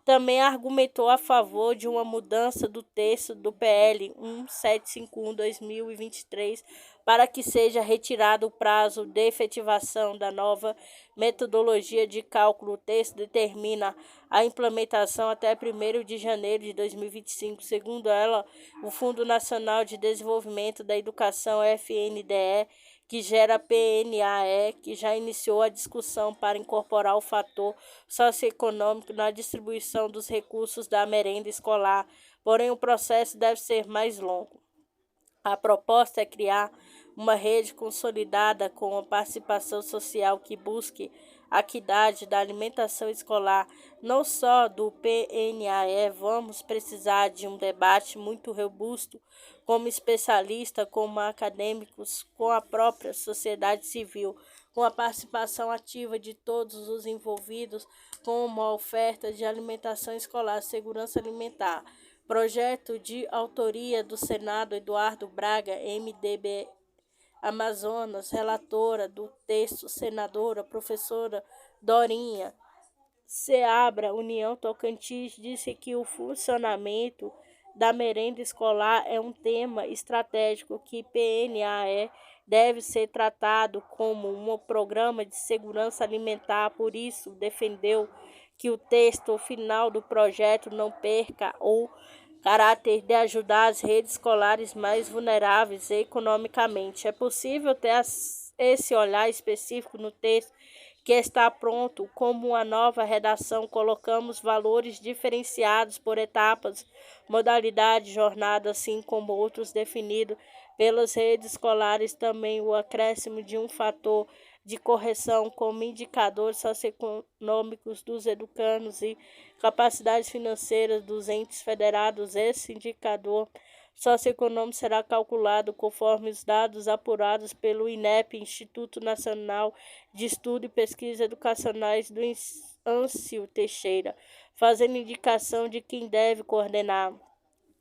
Também argumentou a favor de uma mudança do texto do PL 1751/2023 para que seja retirado o prazo de efetivação da nova metodologia de cálculo. O texto determina a implementação até 1º de janeiro de 2025. Segundo ela, o Fundo Nacional de Desenvolvimento da Educação, FNDE, que gera PNAE, que já iniciou a discussão para incorporar o fator socioeconômico na distribuição dos recursos da merenda escolar, porém o processo deve ser mais longo. A proposta é criar uma rede consolidada com a participação social que busque a equidade da alimentação escolar, não só do PNAE. Vamos precisar de um debate muito robusto, como especialistas, como acadêmicos, com a própria sociedade civil, com a participação ativa de todos os envolvidos, com uma oferta de alimentação escolar, segurança alimentar. Projeto de autoria do Senado, Eduardo Braga, MDB Amazonas, relatora do texto, senadora, professora Dorinha Seabra, União Tocantins, disse que o funcionamento da merenda escolar é um tema estratégico que PNAE deve ser tratado como um programa de segurança alimentar. Por isso, defendeu que o texto final do projeto não perca o caráter de ajudar as redes escolares mais vulneráveis economicamente. É possível ter esse olhar específico no texto que está pronto. Como uma nova redação, colocamos valores diferenciados por etapas, modalidade, jornada, assim como outros definidos pelas redes escolares. Também o acréscimo de um fator de correção como indicadores socioeconômicos dos educandos e capacidades financeiras dos entes federados. Esse indicador socioeconômico será calculado conforme os dados apurados pelo INEP, Instituto Nacional de Estudo e Pesquisa Educacionais do Âncio Teixeira, fazendo indicação de quem deve coordenar.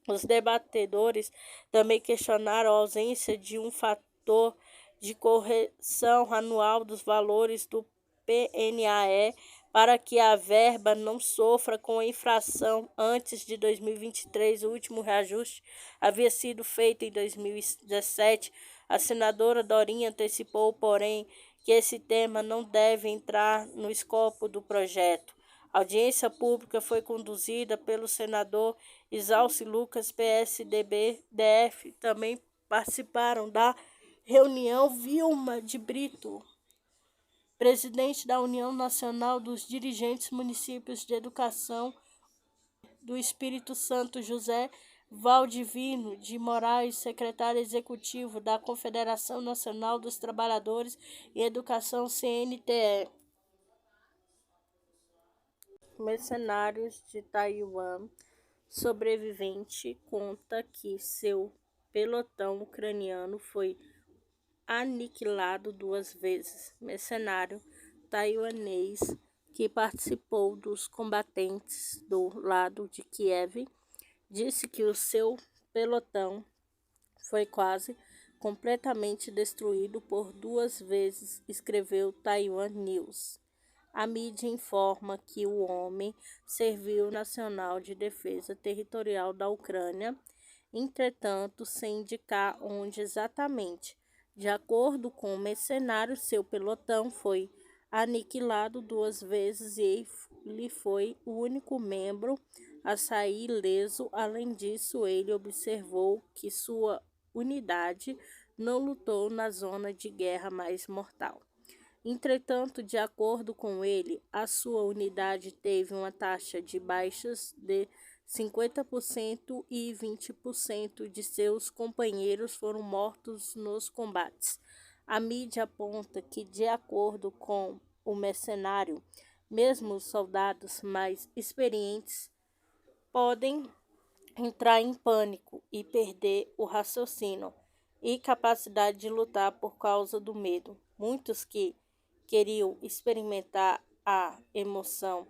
Os debatedores também questionaram a ausência de um fator de correção anual dos valores do PNAE para que a verba não sofra com a inflação. Antes de 2023, o último reajuste havia sido feito em 2017. A senadora Dorinha antecipou, porém, que esse tema não deve entrar no escopo do projeto. A audiência pública foi conduzida pelo senador Exalci Lucas, PSDB-DF. Também participaram da reunião Vilma de Brito, presidente da União Nacional dos Dirigentes Municípios de Educação do Espírito Santo, José Valdivino de Moraes, secretário executivo da Confederação Nacional dos Trabalhadores em Educação, CNTE. Mercenários de Taiwan. Sobrevivente conta que seu pelotão ucraniano foi aniquilado 2 vezes. Mercenário taiwanês que participou dos combatentes do lado de Kiev disse que o seu pelotão foi quase completamente destruído por 2 vezes, escreveu Taiwan News. A mídia informa que o homem serviu Nacional de Defesa Territorial da Ucrânia, entretanto, sem indicar onde exatamente. De acordo com o mercenário, seu pelotão foi aniquilado 2 vezes e ele foi o único membro a sair ileso. Além disso, ele observou que sua unidade não lutou na zona de guerra mais mortal. Entretanto, de acordo com ele, a sua unidade teve uma taxa de baixas de 50% e 20% de seus companheiros foram mortos nos combates. A mídia aponta que, de acordo com o mercenário, mesmo os soldados mais experientes podem entrar em pânico e perder o raciocínio e capacidade de lutar por causa do medo. Muitos que queriam experimentar a emoção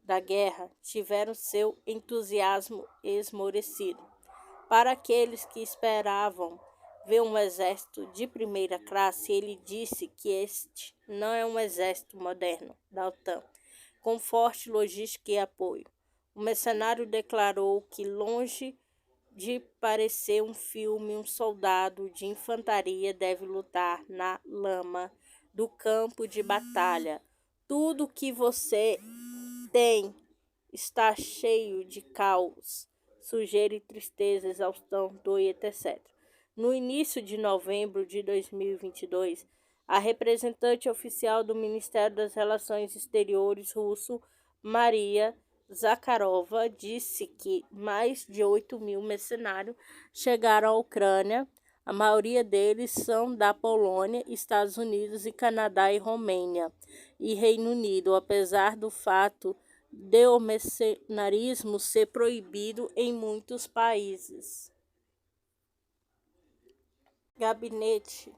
da guerra tiveram seu entusiasmo esmorecido. Para aqueles que esperavam ver um exército de primeira classe, ele disse que este não é um exército moderno da OTAN, com forte logística e apoio. O mercenário declarou que, longe de parecer um filme, um soldado de infantaria deve lutar na lama do campo de batalha. Tudo que você tem está cheio de caos, sujeira e tristeza, exaustão, dor e etc. No início de novembro de 2022, a representante oficial do Ministério das Relações Exteriores russo, Maria Zakharova, disse que mais de 8.000 mercenários chegaram à Ucrânia. A maioria deles são da Polônia, Estados Unidos e Canadá e Romênia e Reino Unido, apesar do fato de o mercenarismo ser proibido em muitos países. Gabinete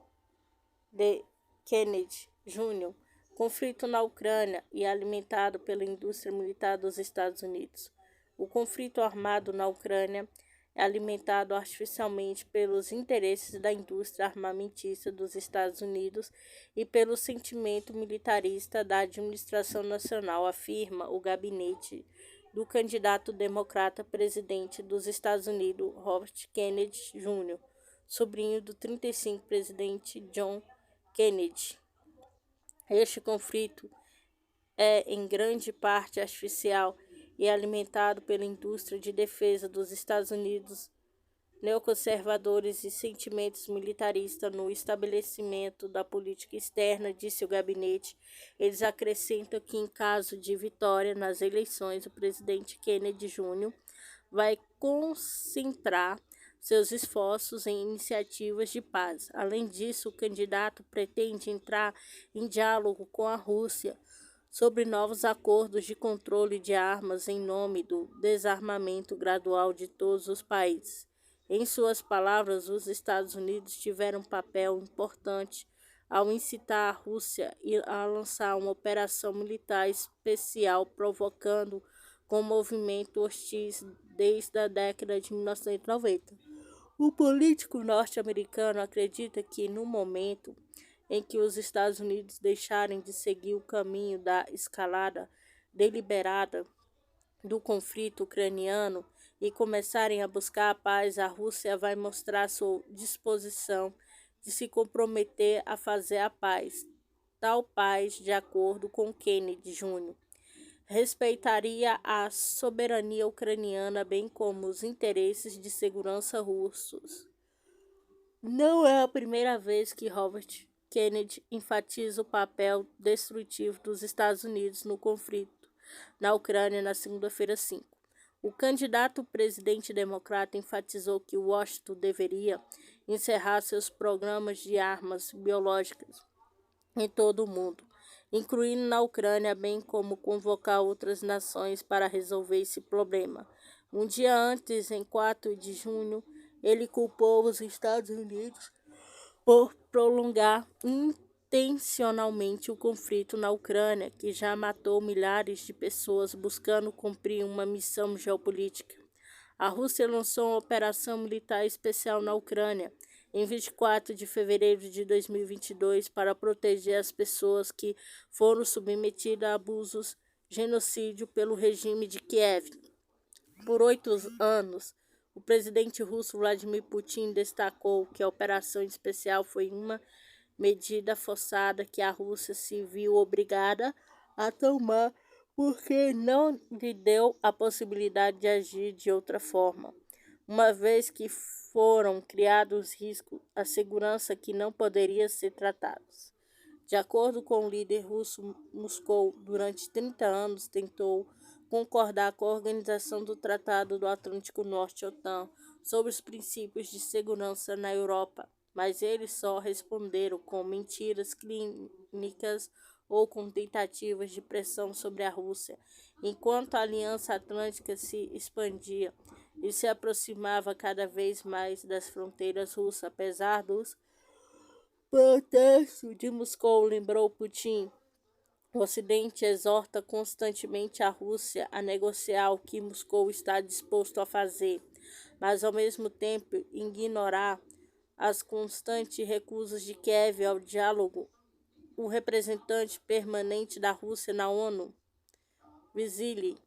de Kennedy Jr. Conflito na Ucrânia e alimentado pela indústria militar dos Estados Unidos. O conflito armado na Ucrânia é alimentado artificialmente pelos interesses da indústria armamentista dos Estados Unidos e pelo sentimento militarista da administração nacional, afirma o gabinete do candidato democrata presidente dos Estados Unidos, Robert Kennedy Jr., sobrinho do 35º presidente John Kennedy. Este conflito é, em grande parte, artificial e alimentado pela indústria de defesa dos Estados Unidos, neoconservadores e sentimentos militaristas no estabelecimento da política externa, disse o gabinete. Eles acrescentam que, em caso de vitória nas eleições, o presidente Kennedy Jr. vai concentrar seus esforços em iniciativas de paz. Além disso, o candidato pretende entrar em diálogo com a Rússia sobre novos acordos de controle de armas em nome do desarmamento gradual de todos os países. Em suas palavras, os Estados Unidos tiveram um papel importante ao incitar a Rússia a lançar uma operação militar especial, provocando com movimentos hostis desde a década de 1990. O político norte-americano acredita que, no momento em que os Estados Unidos deixarem de seguir o caminho da escalada deliberada do conflito ucraniano e começarem a buscar a paz, a Rússia vai mostrar sua disposição de se comprometer a fazer a paz. Tal paz, de acordo com Kennedy Jr., respeitaria a soberania ucraniana, bem como os interesses de segurança russos. Não é a primeira vez que Robert Kennedy enfatiza o papel destrutivo dos Estados Unidos no conflito na Ucrânia na segunda-feira 5. O candidato presidente democrata enfatizou que Washington deveria encerrar seus programas de armas biológicas em todo o mundo, incluindo na Ucrânia, bem como convocar outras nações para resolver esse problema. Um dia antes, em 4 de junho, ele culpou os Estados Unidos por prolongar intencionalmente o conflito na Ucrânia, que já matou milhares de pessoas buscando cumprir uma missão geopolítica. A Rússia lançou uma operação militar especial na Ucrânia em 24 de fevereiro de 2022 para proteger as pessoas que foram submetidas a abusos, genocídio pelo regime de Kiev. Por 8 anos, o presidente russo Vladimir Putin destacou que a operação especial foi uma medida forçada que a Rússia se viu obrigada a tomar porque não lhe deu a possibilidade de agir de outra forma, uma vez que foram criados riscos à segurança que não poderiam ser tratados. De acordo com o líder russo, Moscou, durante 30 anos, tentou concordar com a Organização do Tratado do Atlântico Norte, OTAN, sobre os princípios de segurança na Europa, mas eles só responderam com mentiras clínicas ou com tentativas de pressão sobre a Rússia. Enquanto a Aliança Atlântica se expandia e se aproximava cada vez mais das fronteiras russas, apesar dos protestos de Moscou, lembrou Putin. O Ocidente exorta constantemente a Rússia a negociar o que Moscou está disposto a fazer, mas ao mesmo tempo ignorar as constantes recusas de Kiev ao diálogo. O representante permanente da Rússia na ONU, Vasily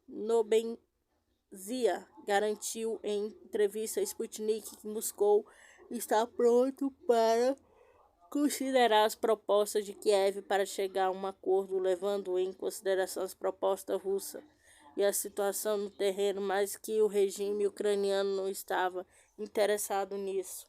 Zia garantiu em entrevista a Sputnik que Moscou está pronto para considerar as propostas de Kiev para chegar a um acordo, levando em consideração as propostas russas e a situação no terreno, mas que o regime ucraniano não estava interessado nisso.